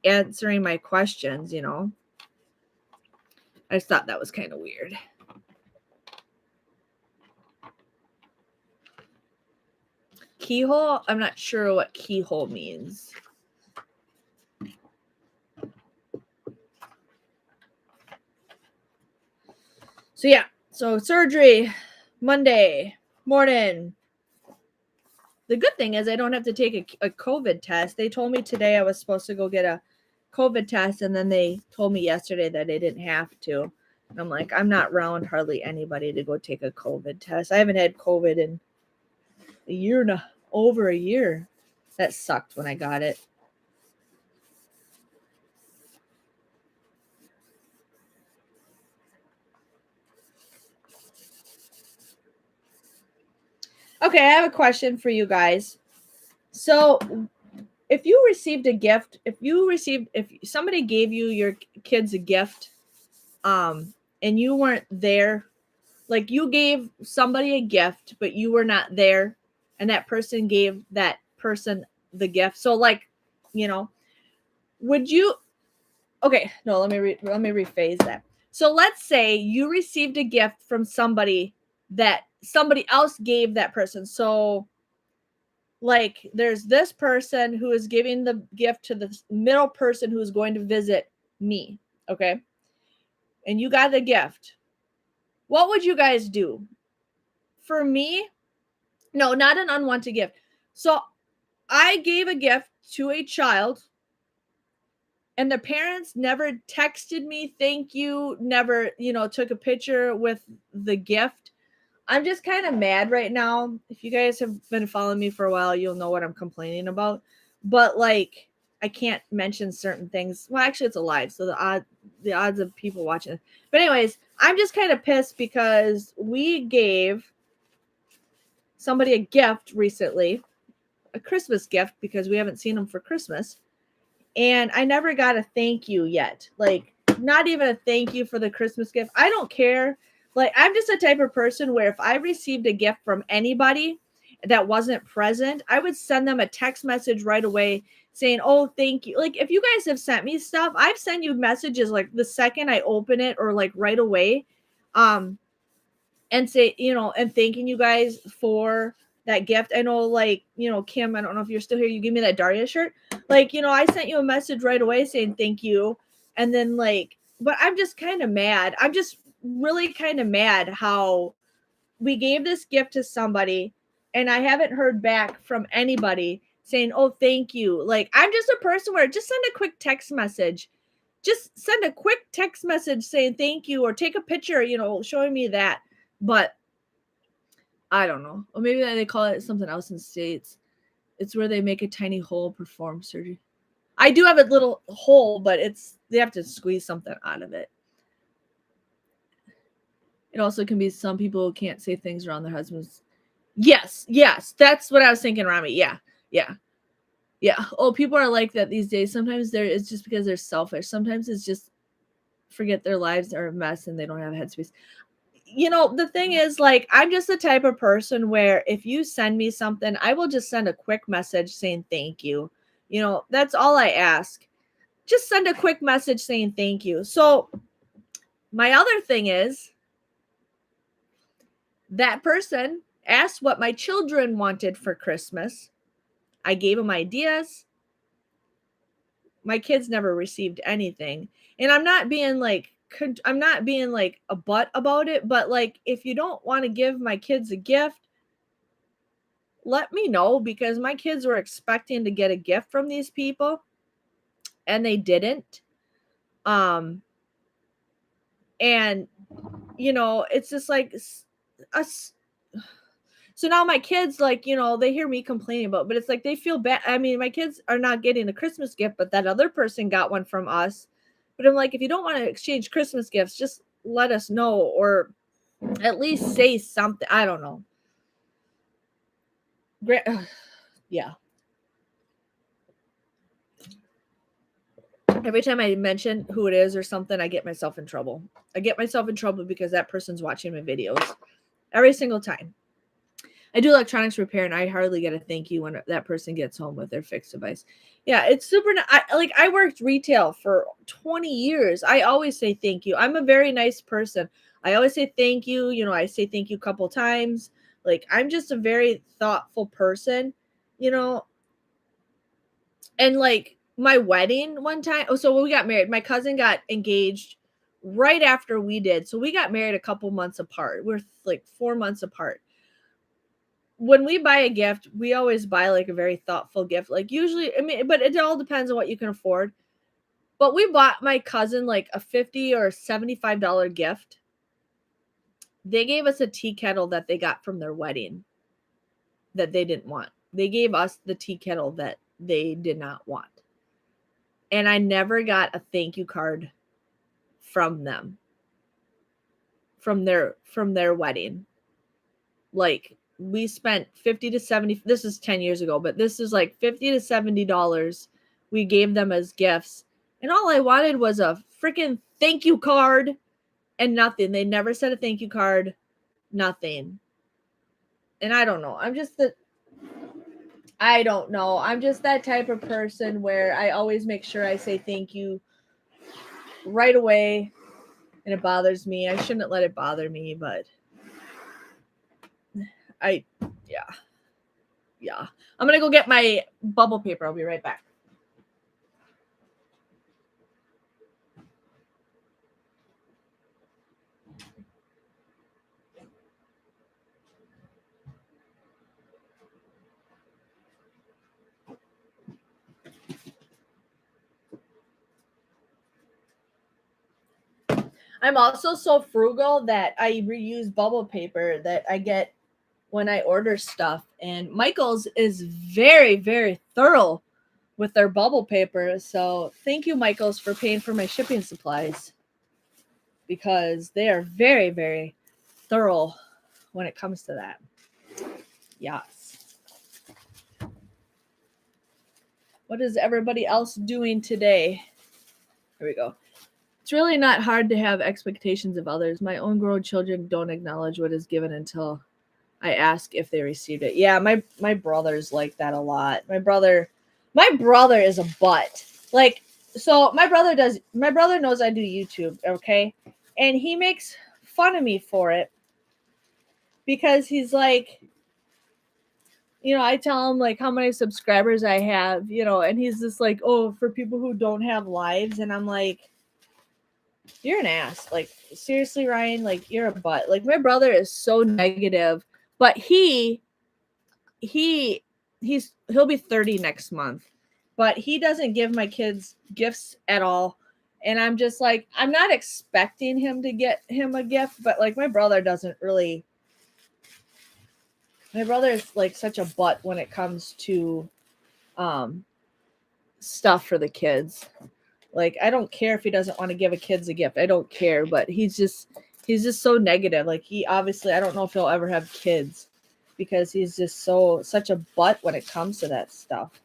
answering my questions? I just thought that was kind of weird. Keyhole, I'm not sure what keyhole means. So yeah, so surgery Monday morning. The good thing is I don't have to take a COVID test. They told me today I was supposed to go get a COVID test, and then they told me yesterday that I didn't have to. And I'm like, I'm not around hardly anybody to go take a COVID test. I haven't had COVID in over a year. That sucked when I got it. Okay, I have a question for you guys. So if you received a gift, if somebody gave you your kids a gift, and you weren't there, like you gave somebody a gift, but you were not there, and that person gave that person the gift. So like, would you, okay, no, let me rephrase that. So let's say you received a gift from somebody that somebody else gave that person. So like there's this person who is giving the gift to the middle person who is going to visit me, okay? And you got the gift. What would you guys do? For me, no, not an unwanted gift. So I gave a gift to a child, and the parents never texted me thank you, never, took a picture with the gift. I'm just kind of mad right now. If you guys have been following me for a while, you'll know what I'm complaining about. But like, I can't mention certain things. Well, actually, it's a live, so the odds of people watching. But anyways, I'm just kind of pissed because we gave somebody a gift recently, a Christmas gift, because we haven't seen them for Christmas, and I never got a thank you yet. Like, not even a thank you for the Christmas gift. I don't care. Like, I'm just a type of person where if I received a gift from anybody that wasn't present, I would send them a text message right away saying, oh, thank you. Like, if you guys have sent me stuff, I've sent you messages like the second I open it or like right away. And say, and thanking you guys for that gift. I know, like, Kim, I don't know if you're still here. You give me that Daria shirt. Like, I sent you a message right away saying thank you. And then like, but I'm just kind of mad. I'm just really kind of mad how we gave this gift to somebody and I haven't heard back from anybody saying, oh, thank you. Like, I'm just a person where just send a quick text message. Just send a quick text message saying thank you, or take a picture, showing me that. But I don't know. Or maybe they call it something else in the States. It's where they make a tiny hole, perform surgery. I do have a little hole, but they have to squeeze something out of it. It also can be some people can't say things around their husbands. Yes. That's what I was thinking, Rami. Yeah. Yeah. Oh, people are like that these days. Sometimes it's just because they're selfish. Sometimes it's just forget their lives are a mess and they don't have headspace. The thing is, like, I'm just the type of person where if you send me something, I will just send a quick message saying thank you. That's all I ask. Just send a quick message saying thank you. So my other thing is that person asked what my children wanted for Christmas. I gave them ideas. My kids never received anything. And I'm not being like a butt about it, but like, if you don't want to give my kids a gift, let me know, because my kids were expecting to get a gift from these people and they didn't. And it's just like us. So now my kids, like, they hear me complaining about, but it's like they feel bad. I mean, my kids are not getting a Christmas gift, but that other person got one from us. But I'm like, if you don't want to exchange Christmas gifts, just let us know, or at least say something. I don't know. Yeah. Every time I mention who it is or something, I get myself in trouble. I get myself in trouble because that person's watching my videos every single time. I do electronics repair, and I hardly get a thank you when that person gets home with their fixed device. Yeah, it's super. I worked retail for 20 years. I always say thank you. I'm a very nice person. I always say thank you. I say thank you a couple times. Like, I'm just a very thoughtful person, and like my wedding one time. Oh, so when we got married, my cousin got engaged right after we did. So we got married a couple months apart. We're like 4 months apart. When we buy a gift, we always buy like a very thoughtful gift. Like, usually, I mean, but it all depends on what you can afford. But we bought my cousin like a $50 or $75 gift. They gave us a tea kettle that they got from their wedding that they didn't want. They gave us the tea kettle that they did not want. And I never got a thank you card from them, from their wedding. Like, we spent 50 to 70, this is 10 years ago, but this is like $50 to $70 we gave them as gifts. And all I wanted was a freaking thank you card and nothing. They never said a thank you card, nothing. And I don't know. I don't know. I'm just that type of person where I always make sure I say thank you right away. And it bothers me. I shouldn't let it bother me, but yeah. I'm going to go get my bubble paper. I'll be right back. I'm also so frugal that I reuse bubble paper that I get when I order stuff. And Michael's is very, very thorough with their bubble paper. So thank you, Michael's, for paying for my shipping supplies, because they are very, very thorough when it comes to that. Yes. What is everybody else doing today? Here we go. It's really not hard to have expectations of others. My own grown children don't acknowledge what is given until I ask if they received it. Yeah, my brother's like that a lot. My brother is a butt. Like, so my brother knows I do YouTube, okay? And he makes fun of me for it because he's like, I tell him like how many subscribers I have, and he's just like, oh, for people who don't have lives. And I'm like, you're an ass. Like, seriously, Ryan, like, you're a butt. Like, my brother is so negative, but he'll be 30 next month, but he doesn't give my kids gifts at all. And I'm just like, I'm not expecting him to get him a gift, but like, my brother is like such a butt when it comes to stuff for the kids. Like, I don't care if he doesn't want to give a kids a gift. I don't care, but he's just so negative. Like, he obviously, I don't know if he'll ever have kids because he's just such a butt when it comes to that stuff.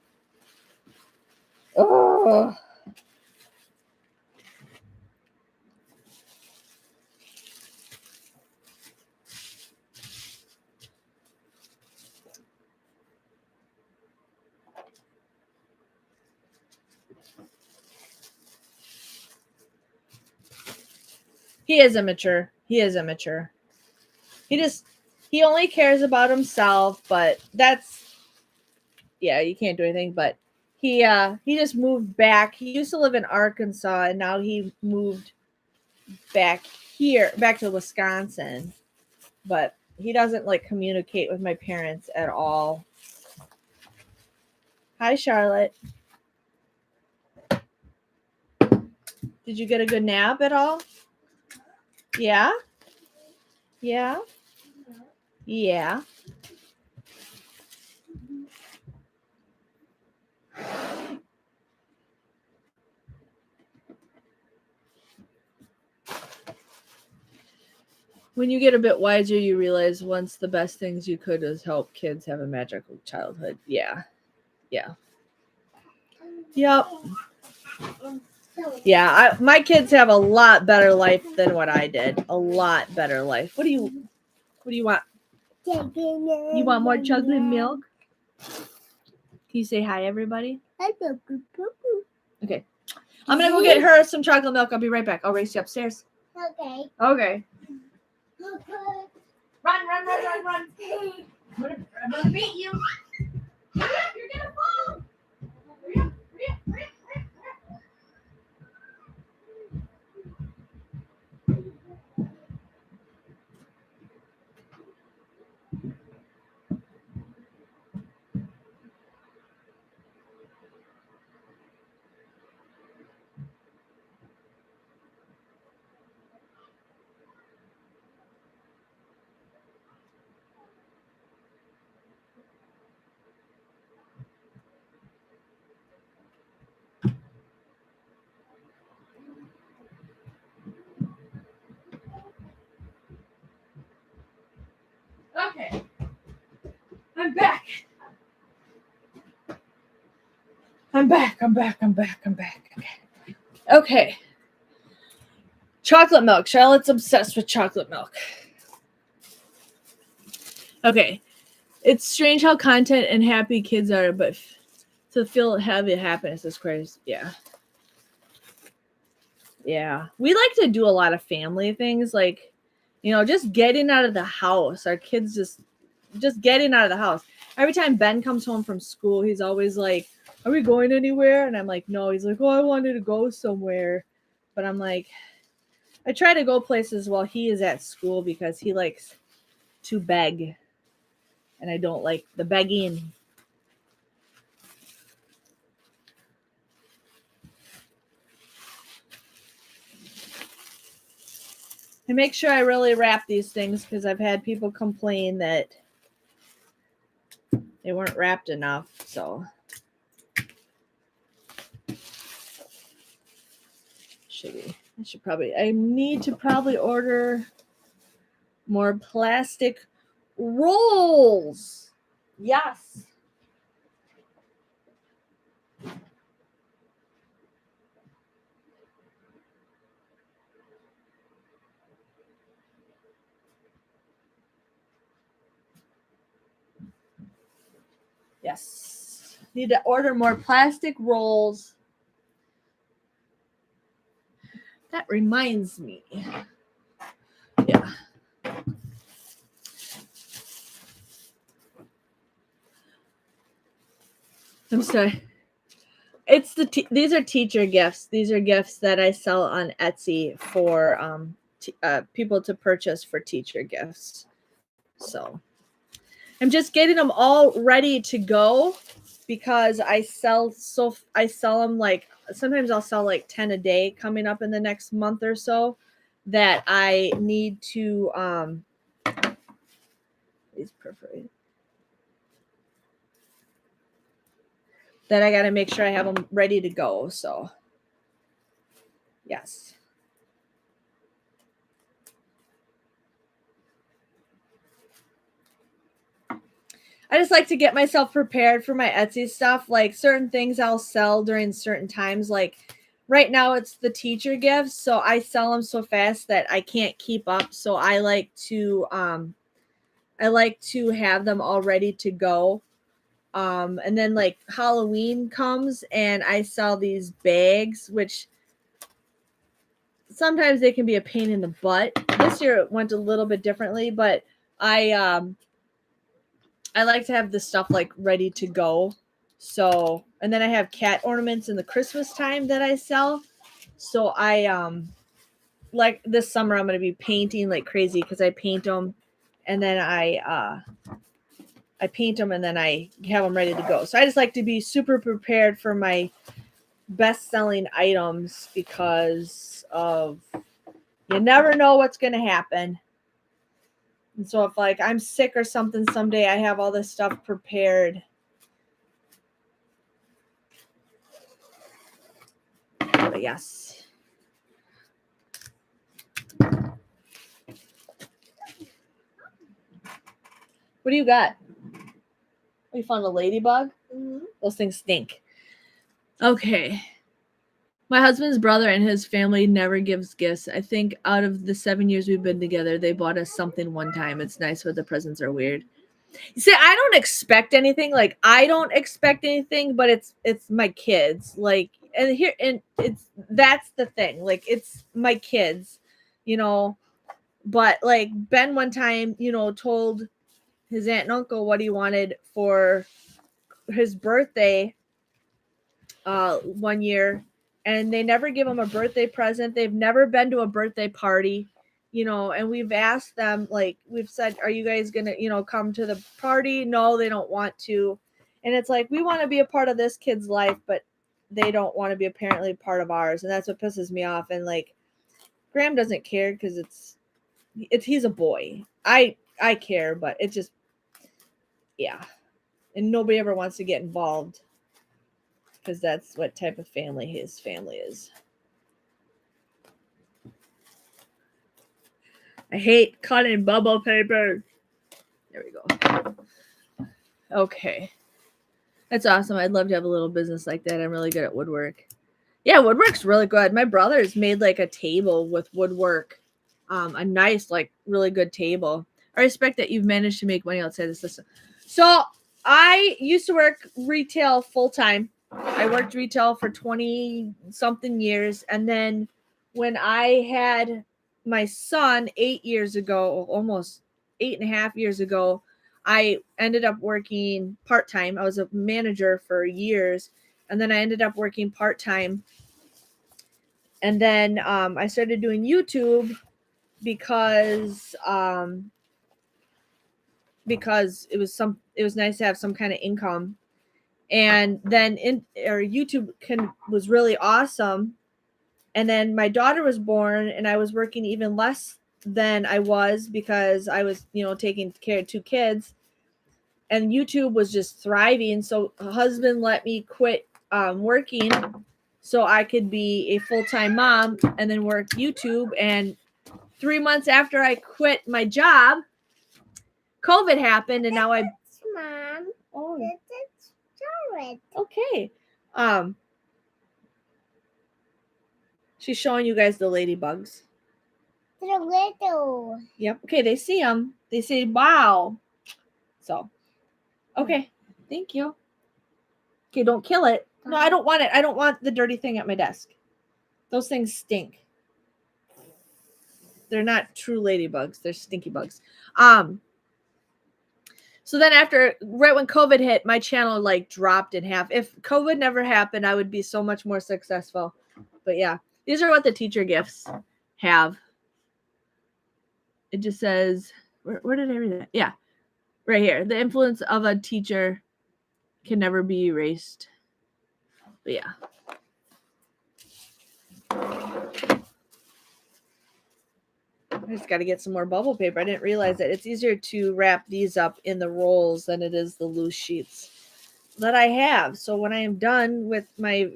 Oh. He is immature. He is immature. He only cares about himself, but that's, yeah, you can't do anything. But he just moved back. He used to live in Arkansas, and now he moved back to Wisconsin. But he doesn't like communicate with my parents at all. Hi, Charlotte. Did you get a good nap at all? Yeah? Yeah? Yeah. When you get a bit wiser, you realize once the best things you could is help kids have a magical childhood. Yeah. Yeah. Yep. Yeah, my kids have a lot better life than what I did. A lot better life. What do you want? You want more chocolate milk? Can you say hi, everybody? Okay. I'm going to go get her some chocolate milk. I'll be right back. I'll race you upstairs. Okay. Okay. Run. I'm going to beat you. You're going to fall. Hurry up. Okay. I'm back. Okay. Chocolate milk. Charlotte's obsessed with chocolate milk. Okay. It's strange how content and happy kids are, but to feel heavy happiness is crazy. Yeah. Yeah. We like to do a lot of family things, like, just getting out of the house. Our kids just getting out of the house. Every time Ben comes home from school, he's always like, "Are we going anywhere?" And I'm like, "No." He's like, "Oh, I wanted to go somewhere." But I'm like, I try to go places while he is at school because he likes to beg. And I don't like the begging. I make sure I really wrap these things because I've had people complain that they weren't wrapped enough. So I need to probably order more plastic rolls. Yes. Yes. Need to order more plastic rolls. That reminds me. Yeah. I'm sorry. These are teacher gifts. These are gifts that I sell on Etsy for people to purchase for teacher gifts. So I'm just getting them all ready to go because I sell them like sometimes I'll sell like 10 a day coming up in the next month or so that I need to these perforated. That I got to make sure I have them ready to go. So yes. I just like to get myself prepared for my Etsy stuff. Like certain things I'll sell during certain times. Like right now it's the teacher gifts, so I sell them so fast that I can't keep up. So I like to have them all ready to go. And then like Halloween comes and I sell these bags, which sometimes they can be a pain in the butt. This year it went a little bit differently, but I like to have the stuff like ready to go. So, and then I have cat ornaments in the Christmas time that I sell. So I like this summer I'm going to be painting like crazy because I paint them and then I paint them and then I have them ready to go. So I just like to be super prepared for my best-selling items because of you never know what's going to happen. And so if like I'm sick or something someday, I have all this stuff prepared. But yes. What do you got? You found a ladybug? Mm-hmm. Those things stink. Okay. My husband's brother and his family never gives gifts. I think out of the 7 years we've been together, they bought us something one time. It's nice, but the presents are weird. You see, I don't expect anything. Like I don't expect anything, but it's my kids. Like and that's the thing. Like it's my kids, you know. But like Ben one time, told his aunt and uncle what he wanted for his birthday 1 year, and they never give him a birthday present. They've never been to a birthday party, and we've asked them, like we've said, are you guys gonna come to the party? No, they don't want to. And it's like, we want to be a part of this kid's life, but they don't want to be apparently part of ours, and that's what pisses me off. And like Graham doesn't care because he's a boy. I care, but it's just, yeah. And nobody ever wants to get involved because that's what type of family his family is. I hate cutting bubble paper. There we go. Okay. That's awesome. I'd love to have a little business like that. I'm really good at woodwork. Yeah, woodwork's really good. My brother's made like a table with woodwork. A nice, like really good table. I respect that you've managed to make money outside the system. So I used to work retail full time. I worked retail for 20 something years. And then when I had my son 8 years ago, almost 8.5 years ago, I ended up working part-time. I was a manager for years. And then I ended up working part-time. And then I started doing YouTube because it was nice to have some kind of income. And then YouTube was really awesome. And then my daughter was born and I was working even less than I was because I was, taking care of 2 kids, and YouTube was just thriving. So husband let me quit working so I could be a full-time mom and then work YouTube. And 3 months after I quit my job, COVID happened, and now Mom. Oh. This is Okay. She's showing you guys the ladybugs. They're little. Yep. Okay, they see them. They say, wow. So, okay. Thank you. Okay, don't kill it. No, I don't want it. I don't want the dirty thing at my desk. Those things stink. They're not true ladybugs. They're stinky bugs. So then right when COVID hit, my channel like dropped in half. If COVID never happened, I would be so much more successful. But yeah, these are what the teacher gifts have. It just says, where did I read that? Yeah, right here. The influence of a teacher can never be erased. But yeah. I just got to get some more bubble paper. I didn't realize that it's easier to wrap these up in the rolls than it is the loose sheets that I have. So when I am done with my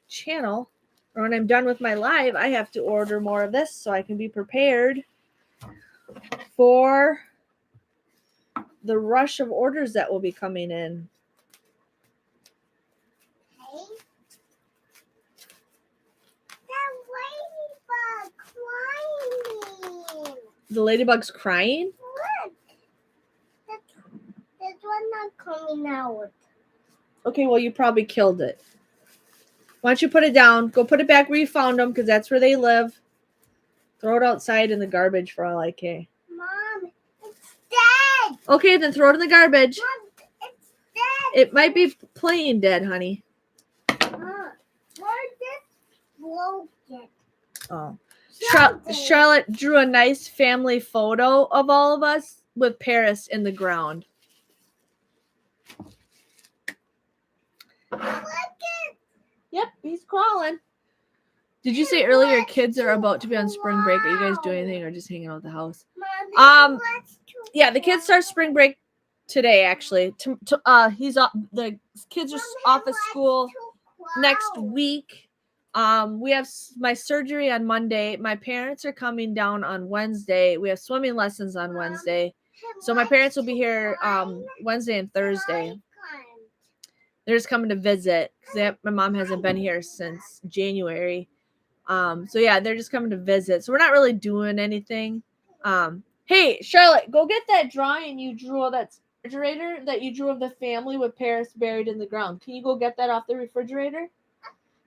channel, or when I'm done with my live, I have to order more of this so I can be prepared for the rush of orders that will be coming in. Okay. That ladybug crying. The ladybug's crying? Look. That one not coming out. Okay, well, you probably killed it. Why don't you put it down? Go put it back where you found them, because that's where they live. Throw it outside in the garbage for all I care. Mom, it's dead. Okay, then throw it in the garbage. Mom, it's dead. It might be plain dead, honey. Where this broke it? Oh. Something. Charlotte drew a nice family photo of all of us with Paris in the ground. Look at. Yep, he's crawling. Did you say earlier your kids are about to be on spring break? Are you guys doing anything or just hanging out at the house? Mommy, Yeah, the kids start spring break today, actually. He's off. The kids are off of school next week. We have my surgery on Monday. My parents are coming down on Wednesday. We have swimming lessons on Wednesday. So my parents will be here Wednesday and Thursday. They're just coming to visit because my mom hasn't been here since January. So yeah, they're just coming to visit. So we're not really doing anything. Hey, Charlotte, go get that drawing you drew of that refrigerator that you drew of the family with Paris buried in the ground. Can you go get that off the refrigerator?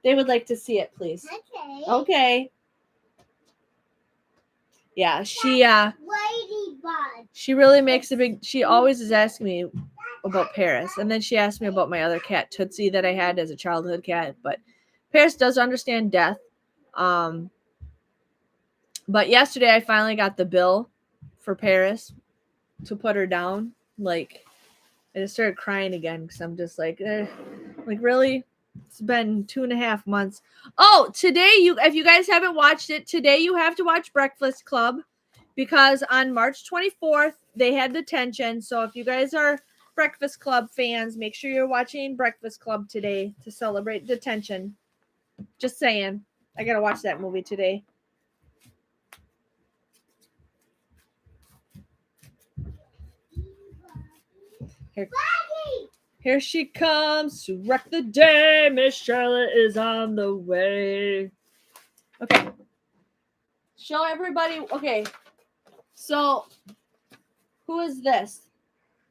They would like to see it, please. Okay. Okay. Yeah, she really makes a big, she always is asking me about Paris. And then she asked me about my other cat, Tootsie, that I had as a childhood cat. But Paris does understand death. But yesterday I finally got the bill for Paris to put her down. Like, I just started crying again because I'm just like really? It's been 2.5 months. Oh, today if you guys haven't watched it, today you have to watch Breakfast Club because on March 24th they had detention. So if you guys are Breakfast Club fans, make sure you're watching Breakfast Club today to celebrate detention. Just saying. I gotta watch that movie today. Here she comes to wreck the day. Miss Charlotte is on the way. Okay. Show everybody. Okay. So, who is this?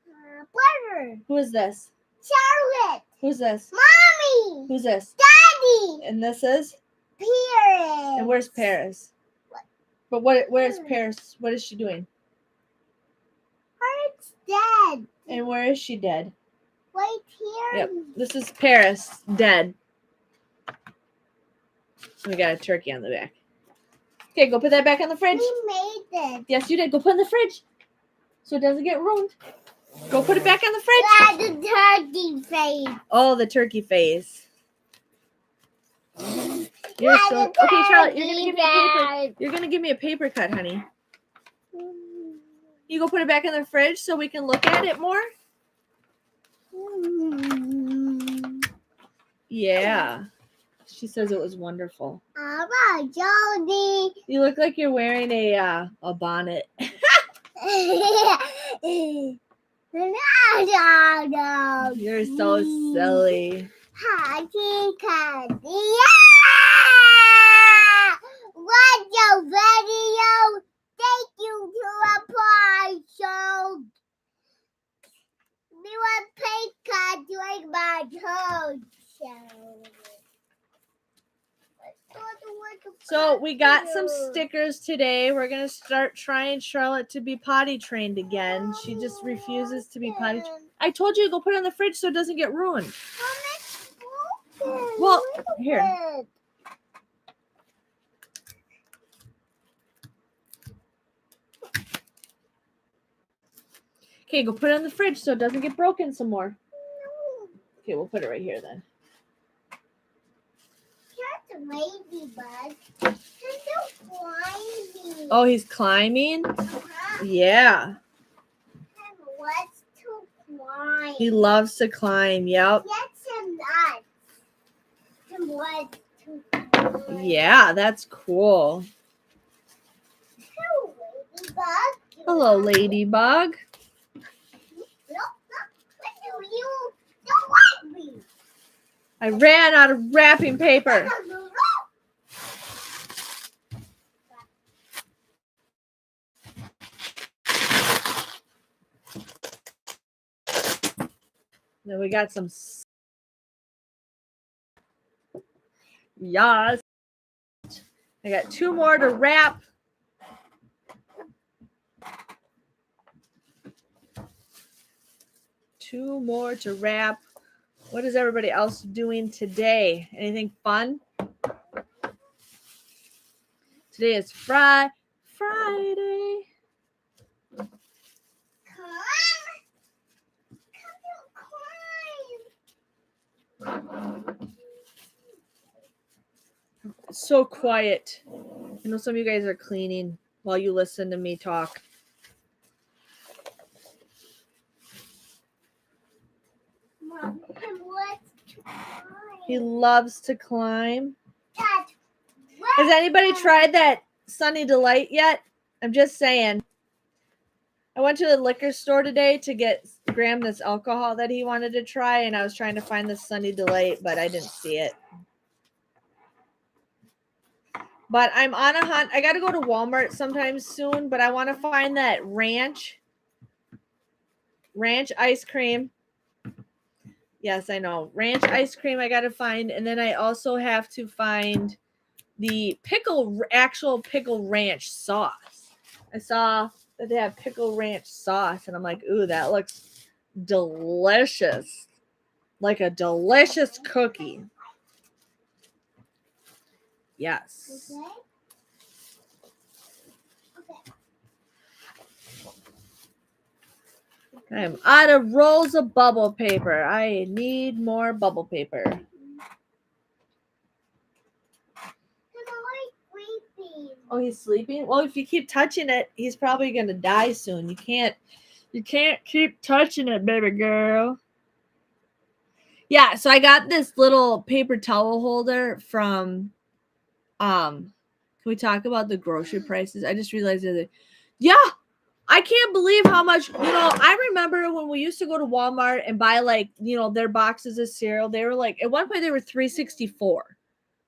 Butter. Who is this? Charlotte. Who's this? Mommy. Who's this? Daddy. And this is? Paris. And where's Paris? But where's Paris? What is she doing? It's dead. And where is she dead? Right here. Yep. This is Paris, dead. We got a turkey on the back. Okay, go put that back in the fridge. We made it. Yes, you did. Go put it in the fridge so it doesn't get ruined. Go put it back in the fridge. The turkey face. Oh, the turkey face. You're so okay, Charlotte. You're gonna give me a paper. You're gonna give me a paper cut, honey. You go put it back in the fridge so we can look at it more. Yeah. She says it was wonderful. All right, Jody. You look like you're wearing a bonnet. No. You're so silly. Happy candy. Watch your video. Thank you to a prize show. We want pay card during my toad show. So we got some stickers today. We're going to start trying Charlotte to be potty trained again. She just refuses to be potty trained. I told you to go put it in the fridge so it doesn't get ruined. Well, here. Okay, go put it in the fridge so it doesn't get broken some more. Okay, we'll put it right here then. That's a ladybug. He's climbing. Oh, he's climbing? Uh-huh. Yeah. He wants to climb. He loves to climb, yep. That's him nuts. He wants to climb. Yeah, that's cool. Hello, ladybug. Hello, ladybug. I ran out of wrapping paper. Then we got some. Yes. I got 2 more to wrap. Two more to wrap. What is everybody else doing today? Anything fun? Today is Friday. It's so quiet. I know some of you guys are cleaning while you listen to me talk. Mom, He loves to climb. Dad, Has anybody tried that Sunny Delight yet? I'm just saying. I went to the liquor store today to get Graham this alcohol that he wanted to try, and I was trying to find the Sunny Delight, but I didn't see it. But I'm on a hunt. I got to go to Walmart sometime soon, but I want to find that ranch ice cream. Yes, I know. Ranch ice cream I got to find. And then I also have to find the actual pickle ranch sauce. I saw that they have pickle ranch sauce, and I'm like, ooh, that looks delicious. Like a delicious cookie. Yes. I'm out of rolls of bubble paper. I need more bubble paper. Oh, he's sleeping? Well, if you keep touching it, he's probably going to die soon. You can't keep touching it, baby girl. Yeah, so I got this little paper towel holder from can we talk about the grocery prices? I just realized that I can't believe how much, I remember when we used to go to Walmart and buy their boxes of cereal. They were like, at one point they were $3.64.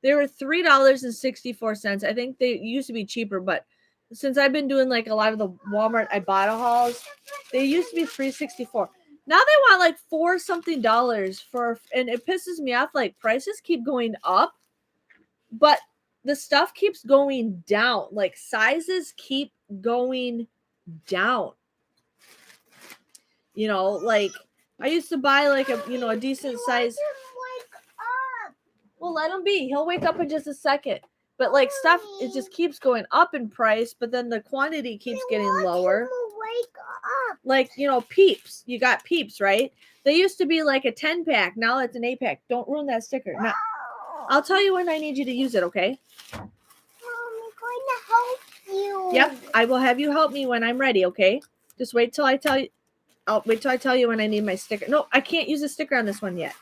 They were $3.64. I think they used to be cheaper, but since I've been doing a lot of the Walmart Ibotta hauls, they used to be $3.64. Now they want $4 something for, and it pisses me off. Prices keep going up, but the stuff keeps going down. Sizes keep going down. I used to buy a decent size. Well, let him be. He'll wake up in just a second. But stuff, it just keeps going up in price, but then the quantity keeps getting lower. Wake up. Peeps. You got Peeps, right? They used to be a 10-pack. Now it's an 8-pack. Don't ruin that sticker. Now, I'll tell you when I need you to use it, okay? Mom, I'm going to help you. Yep, I will have you help me when I'm ready, okay? Just wait till I tell you. I'll wait till I tell you when I need my sticker. No, I can't use a sticker on this one yet.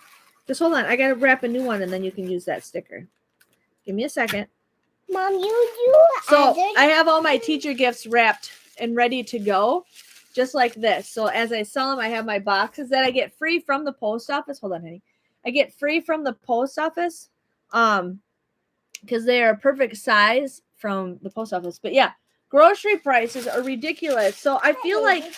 Just hold on. I got to wrap a new one, and then you can use that sticker. Give me a second. Mom, you So I have all my teacher gifts wrapped and ready to go, just like this. So as I sell them, I have my boxes that I get free from the post office. Hold on, honey. I get free from the post office because they are a perfect size from the post office. But yeah, grocery prices are ridiculous. So I feel there's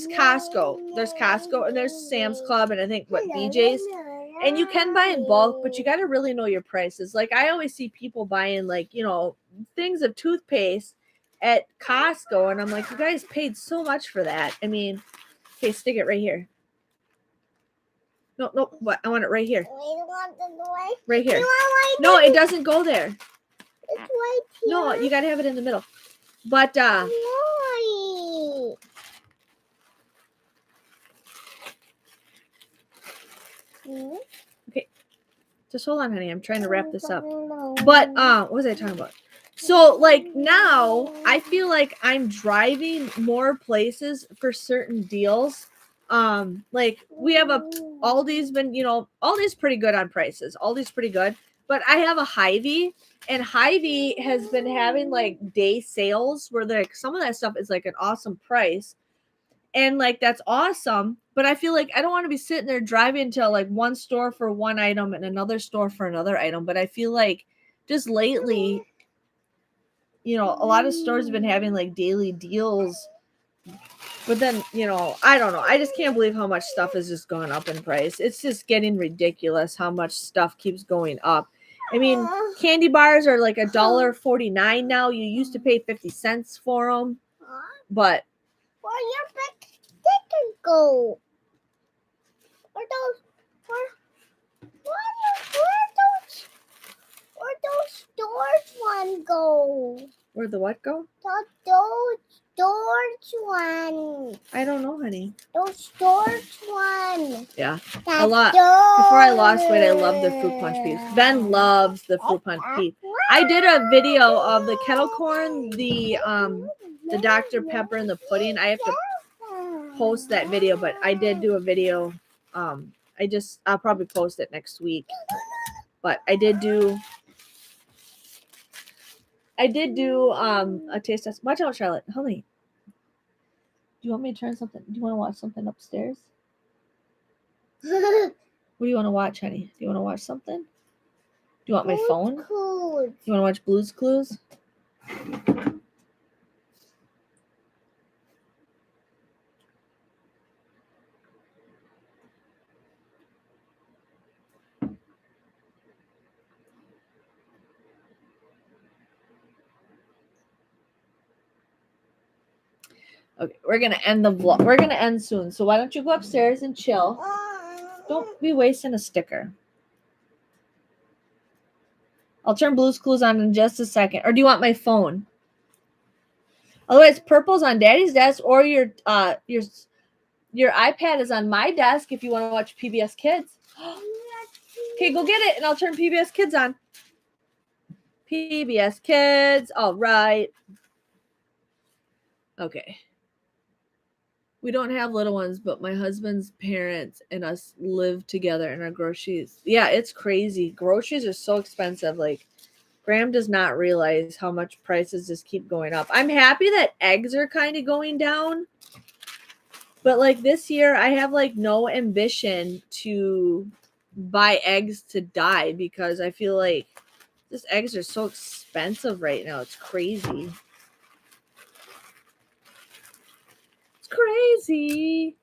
Costco. There's Costco and there's Sam's Club and I think BJ's. And you can buy in bulk, but you got to really know your prices. I always see people buying things of toothpaste at Costco, and I'm like, you guys paid so much for that. I mean, okay, stick it right here. No, what? I want it right here. Right here. No, it doesn't go there. It's right here. No, you got to have it in the middle. But okay, just hold on, honey. I'm trying to wrap this up. But what was I talking about? So now I feel like I'm driving more places for certain deals. We have Aldi's been, Aldi's pretty good on prices. Aldi's pretty good. But I have a Hy-Vee, and Hy-Vee has been having day sales where some of that stuff is an awesome price. And like, that's awesome. But I feel like I don't want to be sitting there driving to like one store for one item and another store for another item. But I feel like just lately, you know, a lot of stores have been having like daily deals. But then, you know, I don't know. I just can't believe how much stuff has just gone up in price. It's just getting ridiculous how much stuff keeps going up. I mean, candy bars are like $1.49 now. You used to pay 50 cents for them. But where your big stickers go? Where those stores one go? where'd the what go? Those stores one. I don't know, honey. Those stores one. Yeah, a lot. Before I lost weight, I loved the fruit punch peeps. Ben loves the fruit punch peeps. I did a video of the kettle corn, the Dr. Pepper, and the pudding. I have to post that video, but I did do a video. I'll probably post it next week. But I did do a taste test. Watch out, Charlotte. Honey. Do you want me to turn something? Do you want to watch something upstairs? What do you want to watch, honey? Do you want to watch something? Do you want my phone? Do you want to watch Blue's Clues? Okay, we're going to end the vlog. We're going to end soon. So why don't you go upstairs and chill? Don't be wasting a sticker. I'll turn Blue's Clues on in just a second. Or do you want my phone? Otherwise, purple's on Daddy's desk, or your iPad is on my desk if you want to watch PBS Kids. Okay, go get it, and I'll turn PBS Kids on. PBS Kids. All right. Okay. We don't have little ones, but my husband's parents and us live together in our groceries. Yeah, it's crazy. Groceries are so expensive. Like, Graham does not realize how much prices just keep going up. I'm happy that eggs are kind of going down. But like this year, I have like no ambition to buy eggs to die because I feel like just eggs are so expensive right now. It's crazy. It's crazy.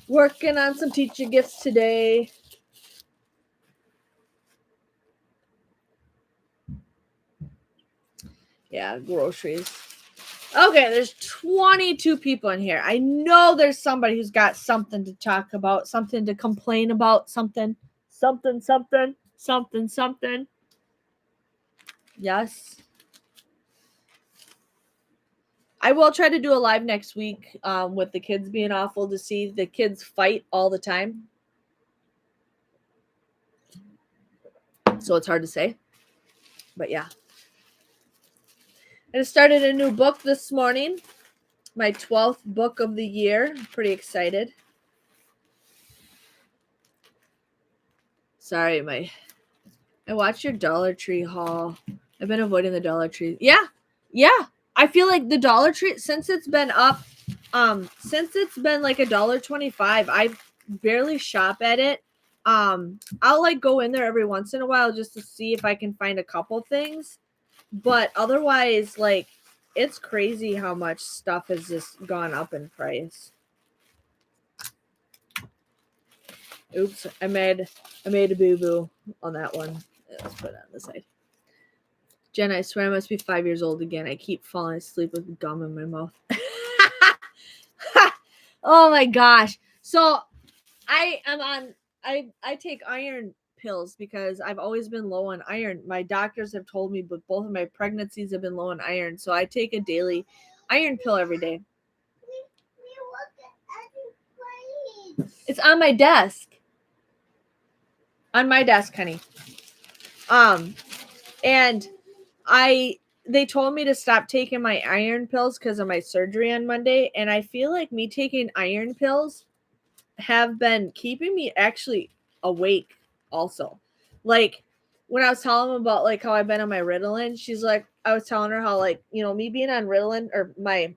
Working on some teacher gifts today. Yeah, groceries. Okay, there's 22 people in here. I know there's somebody who's got something to talk about, something to complain about, something. Yes. I will try to do a live next week with the kids being awful to see the kids fight all the time. So it's hard to say. But yeah. I just started a new book this morning. My 12th book of the year. I'm pretty excited. Sorry, I watched your Dollar Tree haul. I've been avoiding the Dollar Tree. Yeah. I feel like the Dollar Tree, since it's been up, since it's been like $1.25, I barely shop at it. I'll like go in there every once in a while just to see if I can find a couple things. But otherwise, like, it's crazy how much stuff has just gone up in price. Oops, I made a boo-boo on that one. Let's put it on the side. Jen, I swear I must be 5 years old again. I keep falling asleep with gum in my mouth. Oh my gosh. So I take iron pills because I've always been low on iron. My doctors have told me, but both of my pregnancies have been low on iron. So I take a daily iron pill every day. It's on my desk. On my desk, honey. And they told me to stop taking my iron pills because of my surgery on Monday. And I feel like me taking iron pills have been keeping me actually awake also. Like when I was telling them about like how I've been on my Ritalin, she's like, I was telling her how like, you know, me being on Ritalin or my,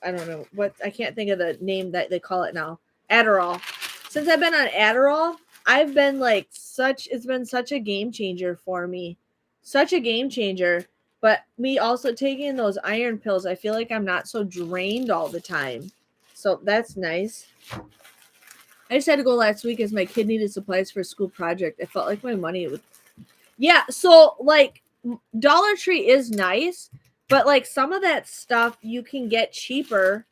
I don't know what, I can't think of the name that they call it now, Adderall. Since I've been on Adderall, I've been like it's been such a game changer for me. Such a game changer. But me also taking those iron pills, I feel like I'm not so drained all the time. So that's nice. I just had to go last week as my kid needed supplies for a school project. I felt like my money would. Yeah, so like Dollar Tree is nice, but like some of that stuff you can get cheaper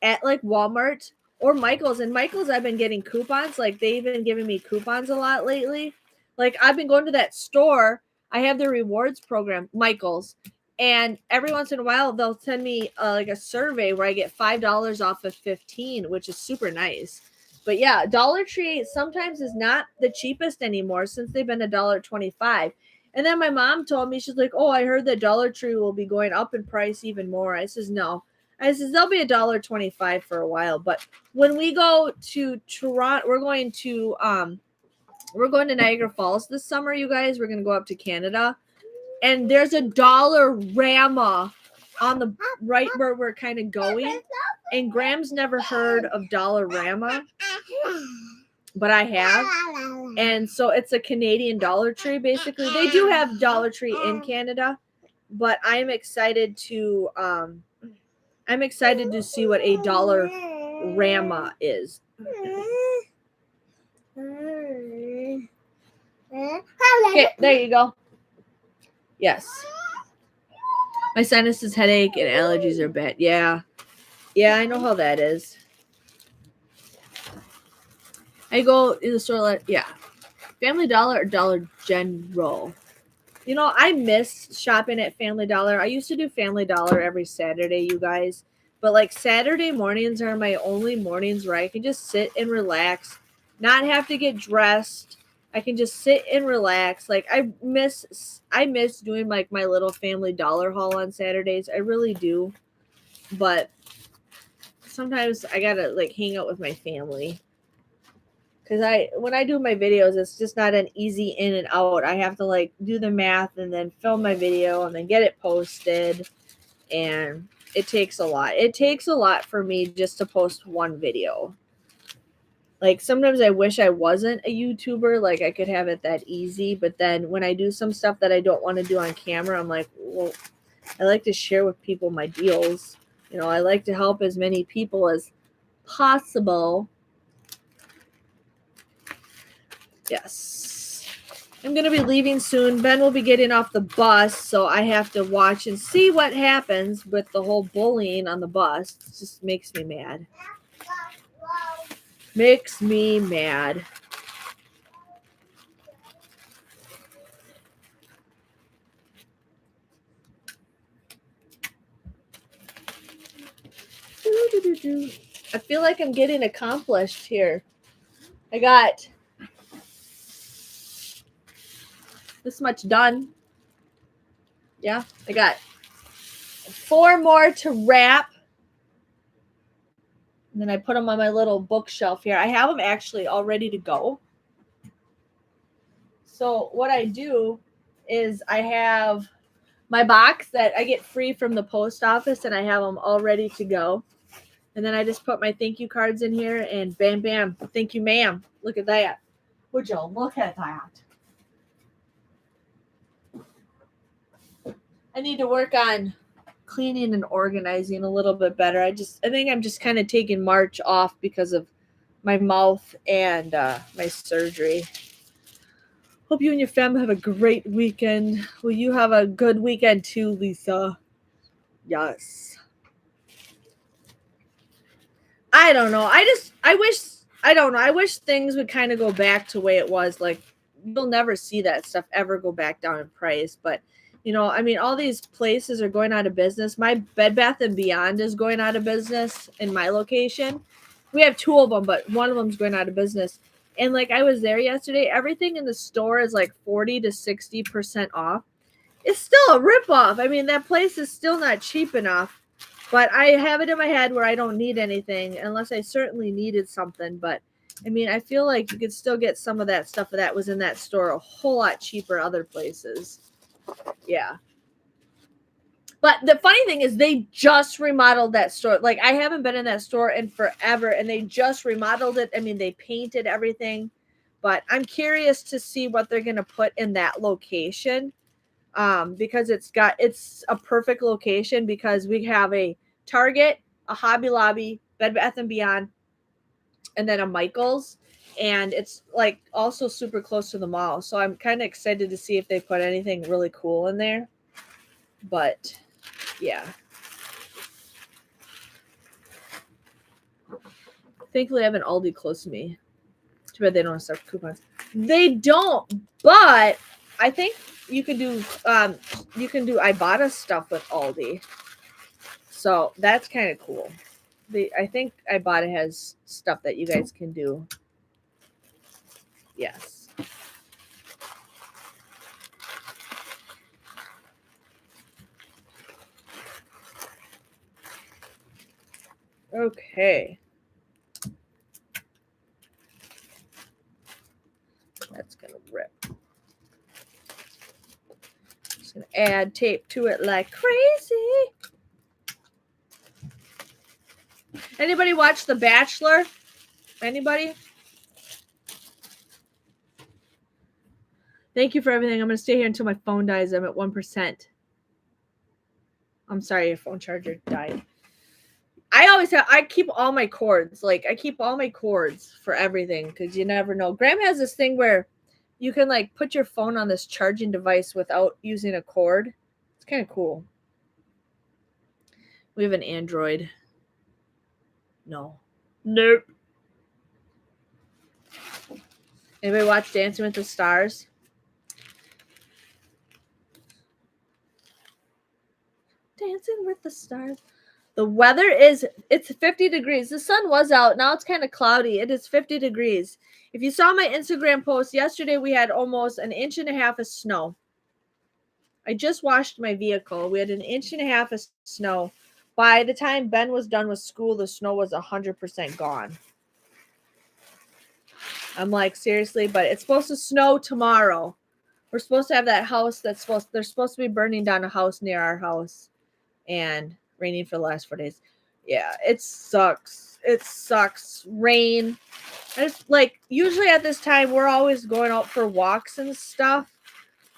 at like Walmart or Michael's. And Michael's, I've been getting coupons. Like they've been giving me coupons a lot lately. Like I've been going to that store. I have the rewards program, Michael's. And every once in a while, they'll send me like a survey where I get $5 off of 15, which is super nice. But yeah, Dollar Tree sometimes is not the cheapest anymore since they've been $1.25. And then my mom told me, she's like, oh, I heard that Dollar Tree will be going up in price even more. I says, no. I says, they'll be $1.25 for a while. But when we go to Toronto, we're going to Niagara Falls this summer, you guys. We're going to go up to Canada. And there's a Dollarama on the right where we're kind of going. And Graham's never heard of Dollarama, but I have. And so it's a Canadian Dollar Tree, basically. They do have Dollar Tree in Canada, but I'm excited to see what a Dollarama is. Okay, there you go. Yes. My sinuses, headache, and allergies are bad. Yeah. Yeah, I know how that is. I go in the store, yeah. Family Dollar or Dollar General. You know, I miss shopping at Family Dollar. I used to do Family Dollar every Saturday, you guys. But like Saturday mornings are my only mornings where I can just sit and relax, not have to get dressed. I can just sit and relax. Like I miss doing like my little Family Dollar haul on Saturdays. I really do. But sometimes I gotta like hang out with my family. Because when I do my videos, it's just not an easy in and out. I have to like do the math and then film my video and then get it posted. And it takes a lot. It takes a lot for me just to post one video. Like sometimes I wish I wasn't a YouTuber. Like I could have it that easy. But then when I do some stuff that I don't want to do on camera, I'm like, well, I like to share with people my deals. You know, I like to help as many people as possible. Yes. I'm going to be leaving soon. Ben will be getting off the bus, so I have to watch and see what happens with the whole bullying on the bus. It just makes me mad. Makes me mad. I feel like I'm getting accomplished here. I got this much done. Yeah, I got 4 more to wrap. And then I put them on my little bookshelf here. I have them actually all ready to go. So what I do is I have my box that I get free from the post office, and I have them all ready to go. And then I just put my thank you cards in here, and bam, bam. Thank you, ma'am. Look at that. Would you look at that? I need to work on cleaning and organizing a little bit better. I think I'm just kind of taking March off because of my mouth and my surgery. Hope you and your family have a great weekend. Will you have a good weekend too, Lisa? Yes. I don't know. I wish things would kind of go back to the way it was. Like, you'll never see that stuff ever go back down in price. But, you know, I mean, all these places are going out of business. My Bed Bath & Beyond is going out of business in my location. We have 2 of them, but one of them's going out of business. And, like, I was there yesterday. Everything in the store is, like, 40 to 60% off. It's still a ripoff. I mean, that place is still not cheap enough. But I have it in my head where I don't need anything unless I certainly needed something. But I mean, I feel like you could still get some of that stuff that was in that store a whole lot cheaper other places. Yeah. But the funny thing is they just remodeled that store. Like, I haven't been in that store in forever, and they just remodeled it. I mean, they painted everything. But I'm curious to see what they're going to put in that location, because it's a perfect location because we have a Target, a Hobby Lobby, Bed Bath & Beyond, and then a Michael's. And it's like also super close to the mall. So I'm kind of excited to see if they put anything really cool in there. But yeah. Thankfully, I have an Aldi close to me. Too bad they don't accept coupons. They don't, but I think you can do Ibotta stuff with Aldi. So that's kind of cool. I think Ibotta has stuff that you guys can do. Yes. Okay. That's going to rip. Just going to add tape to it like crazy. Anybody watch The Bachelor? Anybody? Thank you for everything. I'm going to stay here until my phone dies. I'm at 1%. I'm sorry, your phone charger died. I keep all my cords. Like, I keep all my cords for everything because you never know. Graham has this thing where you can, like, put your phone on this charging device without using a cord. It's kind of cool. We have an Android. No. Nope. Anybody watch Dancing with the Stars? Dancing with the Stars. The weather it's 50 degrees. The sun was out. Now it's kind of cloudy. It is 50 degrees. If you saw my Instagram post yesterday, we had almost 1.5 inches of snow. I just washed my vehicle. We had 1.5 inches of snow. By the time Ben was done with school, the snow was 100% gone. I'm like, seriously, but it's supposed to snow tomorrow. We're supposed to have that house they're supposed to be burning down a house near our house and raining for the last 4 days. Yeah, it sucks. It sucks. Rain. Like, usually at this time, we're always going out for walks and stuff.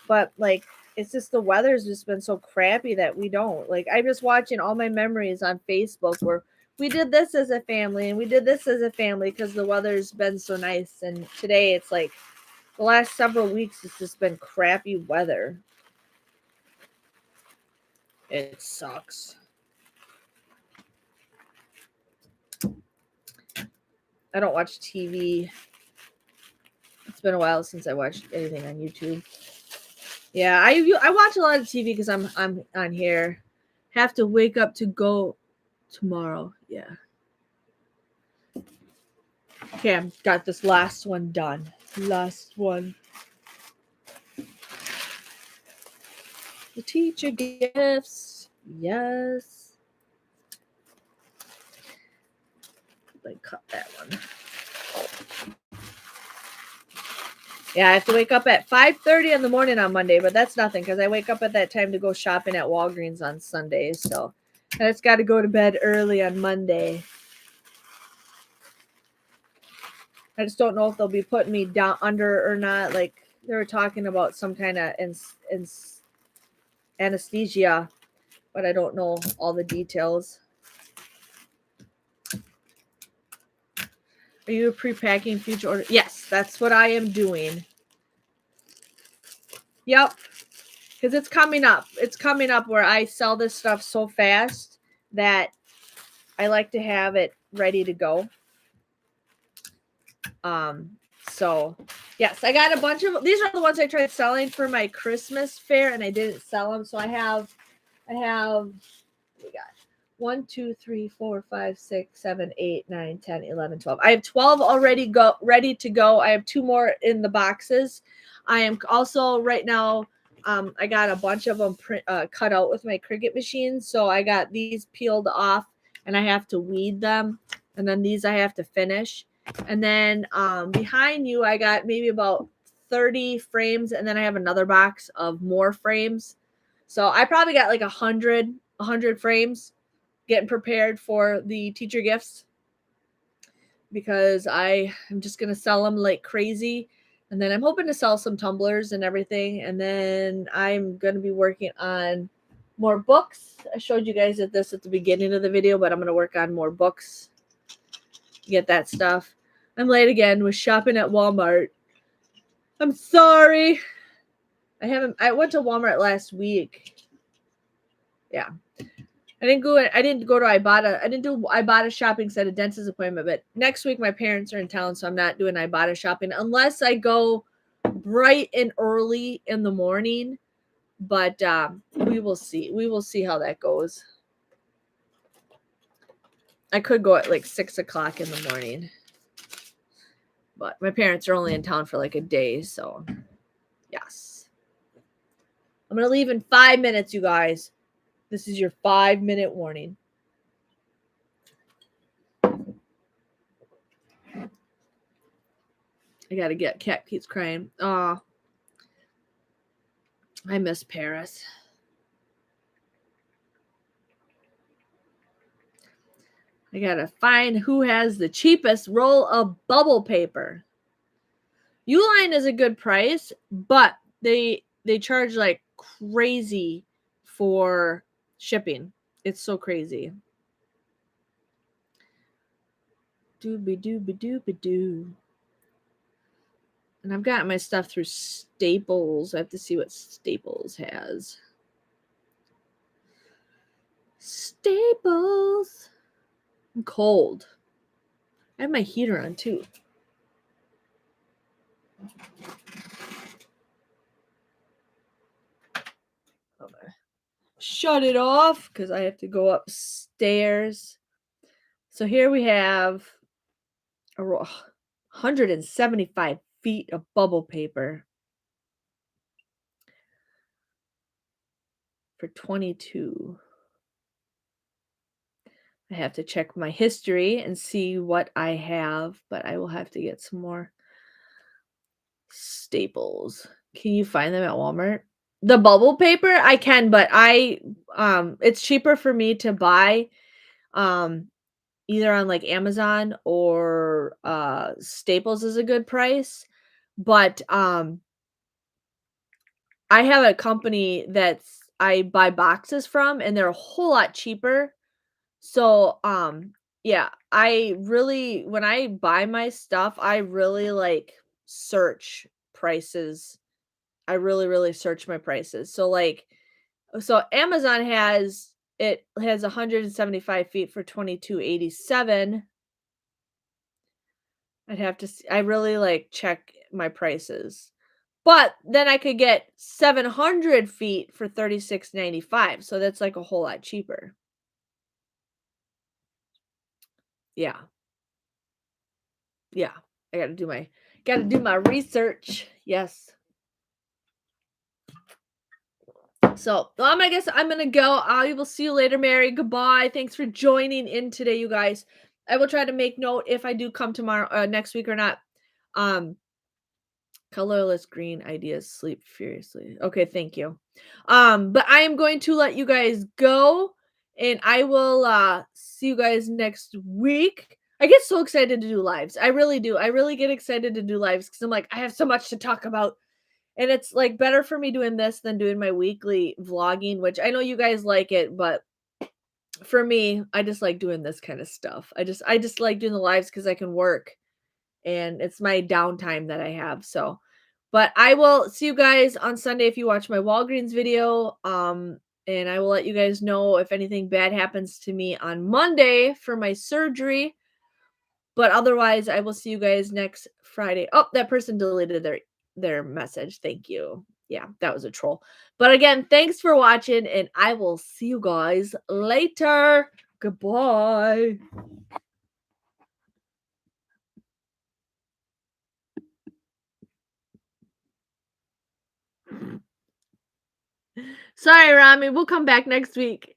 But, like, it's just the weather's just been so crappy that we don't. Like, I'm just watching all my memories on Facebook where we did this as a family and we did this as a family because the weather's been so nice. And today it's like the last several weeks, it's just been crappy weather. It sucks. I don't watch TV. It's been a while since I watched anything on YouTube. Yeah, I watch a lot of TV because I'm on here. Have to wake up to go tomorrow. Yeah. Okay, I've got this last one done. Last one. The teacher gifts. Yes. Like, cut that one. Yeah, I have to wake up at 5:30 in the morning on Monday, but that's nothing because I wake up at that time to go shopping at Walgreens on Sundays. So I just got to go to bed early on Monday. I just don't know if they'll be putting me down under or not. Like, they were talking about some kind of anesthesia, but I don't know all the details. Are you pre-packing future order? Yes, that's what I am doing. Yep. Because it's coming up. It's coming up where I sell this stuff so fast that I like to have it ready to go. So yes, I got a bunch of these are the ones I tried selling for my Christmas fair and I didn't sell them. So I have we got 1, 2, 3, 4, 5, 6, 7, 8, 9, 10, 11, 12. I have 12 already ready to go. I have 2 more in the boxes. I am also right now, I got a bunch of them cut out with my Cricut machine. So I got these peeled off and I have to weed them. And then these I have to finish. And then behind you, I got maybe about 30 frames, and then I have another box of more frames. So I probably got like 100 frames getting prepared for the teacher gifts, because I am just going to sell them like crazy. And then I'm hoping to sell some tumblers and everything. And then I'm going to be working on more books. I showed you guys this at the beginning of the video, but I'm going to work on more books. Get that stuff. I'm late again with shopping at Walmart. I'm sorry. I went to Walmart last week. Yeah. I didn't go to Ibotta. I didn't do Ibotta shopping, set a dentist appointment, but next week my parents are in town, so I'm not doing Ibotta shopping unless I go bright and early in the morning. But we will see. We will see how that goes. I could go at like 6 o'clock in the morning, but my parents are only in town for like a day, so yes. I'm gonna leave in 5 minutes, you guys. This is your 5-minute warning. I gotta get. Cat keeps crying. Oh, I miss Paris. I gotta find who has the cheapest roll of bubble paper. Uline is a good price, but they charge like crazy for shipping. It's so crazy. Doobie doobie doobie doo. And I've got my stuff through Staples. I have to see what Staples has. Staples. I'm cold. I have my heater on too. Shut it off because I have to go upstairs. So here we have 175 feet of bubble paper for 22. I have to check my history and see what I have, but I will have to get some more Staples. Can you find them at Walmart? The bubble paper I can, but it's cheaper for me to buy either on like Amazon or Staples is a good price. But I have a company that's I buy boxes from, and they're a whole lot cheaper. So yeah, when I buy my stuff, I really like search prices. I really search my prices. So Amazon has 175 feet for 22.87. I'd have to see, I really like check my prices. But then I could get 700 feet for 36.95. So that's like a whole lot cheaper. Yeah. Yeah. I gotta do my research. Yes. So I guess I'm gonna go. I will see you later, Mary. Goodbye. Thanks for joining in today, you guys. I will try to make note if I do come tomorrow, next week or not. Colorless green ideas sleep furiously. Okay, thank you. But I am going to let you guys go, and I will see you guys next week. I get so excited to do lives. I really do. I really get excited to do lives because I'm like, I have so much to talk about. And it's like better for me doing this than doing my weekly vlogging, which I know you guys like it, but for me, I just like doing this kind of stuff. I just like doing the lives because I can work, and it's my downtime that I have. So, but I will see you guys on Sunday if you watch my Walgreens video. And I will let you guys know if anything bad happens to me on Monday for my surgery. But otherwise, I will see you guys next Friday. Oh, that person deleted their message. Thank you. Yeah, that was a troll. But again, thanks for watching, and I will see you guys later. Goodbye. Sorry, Rami. We'll come back next week.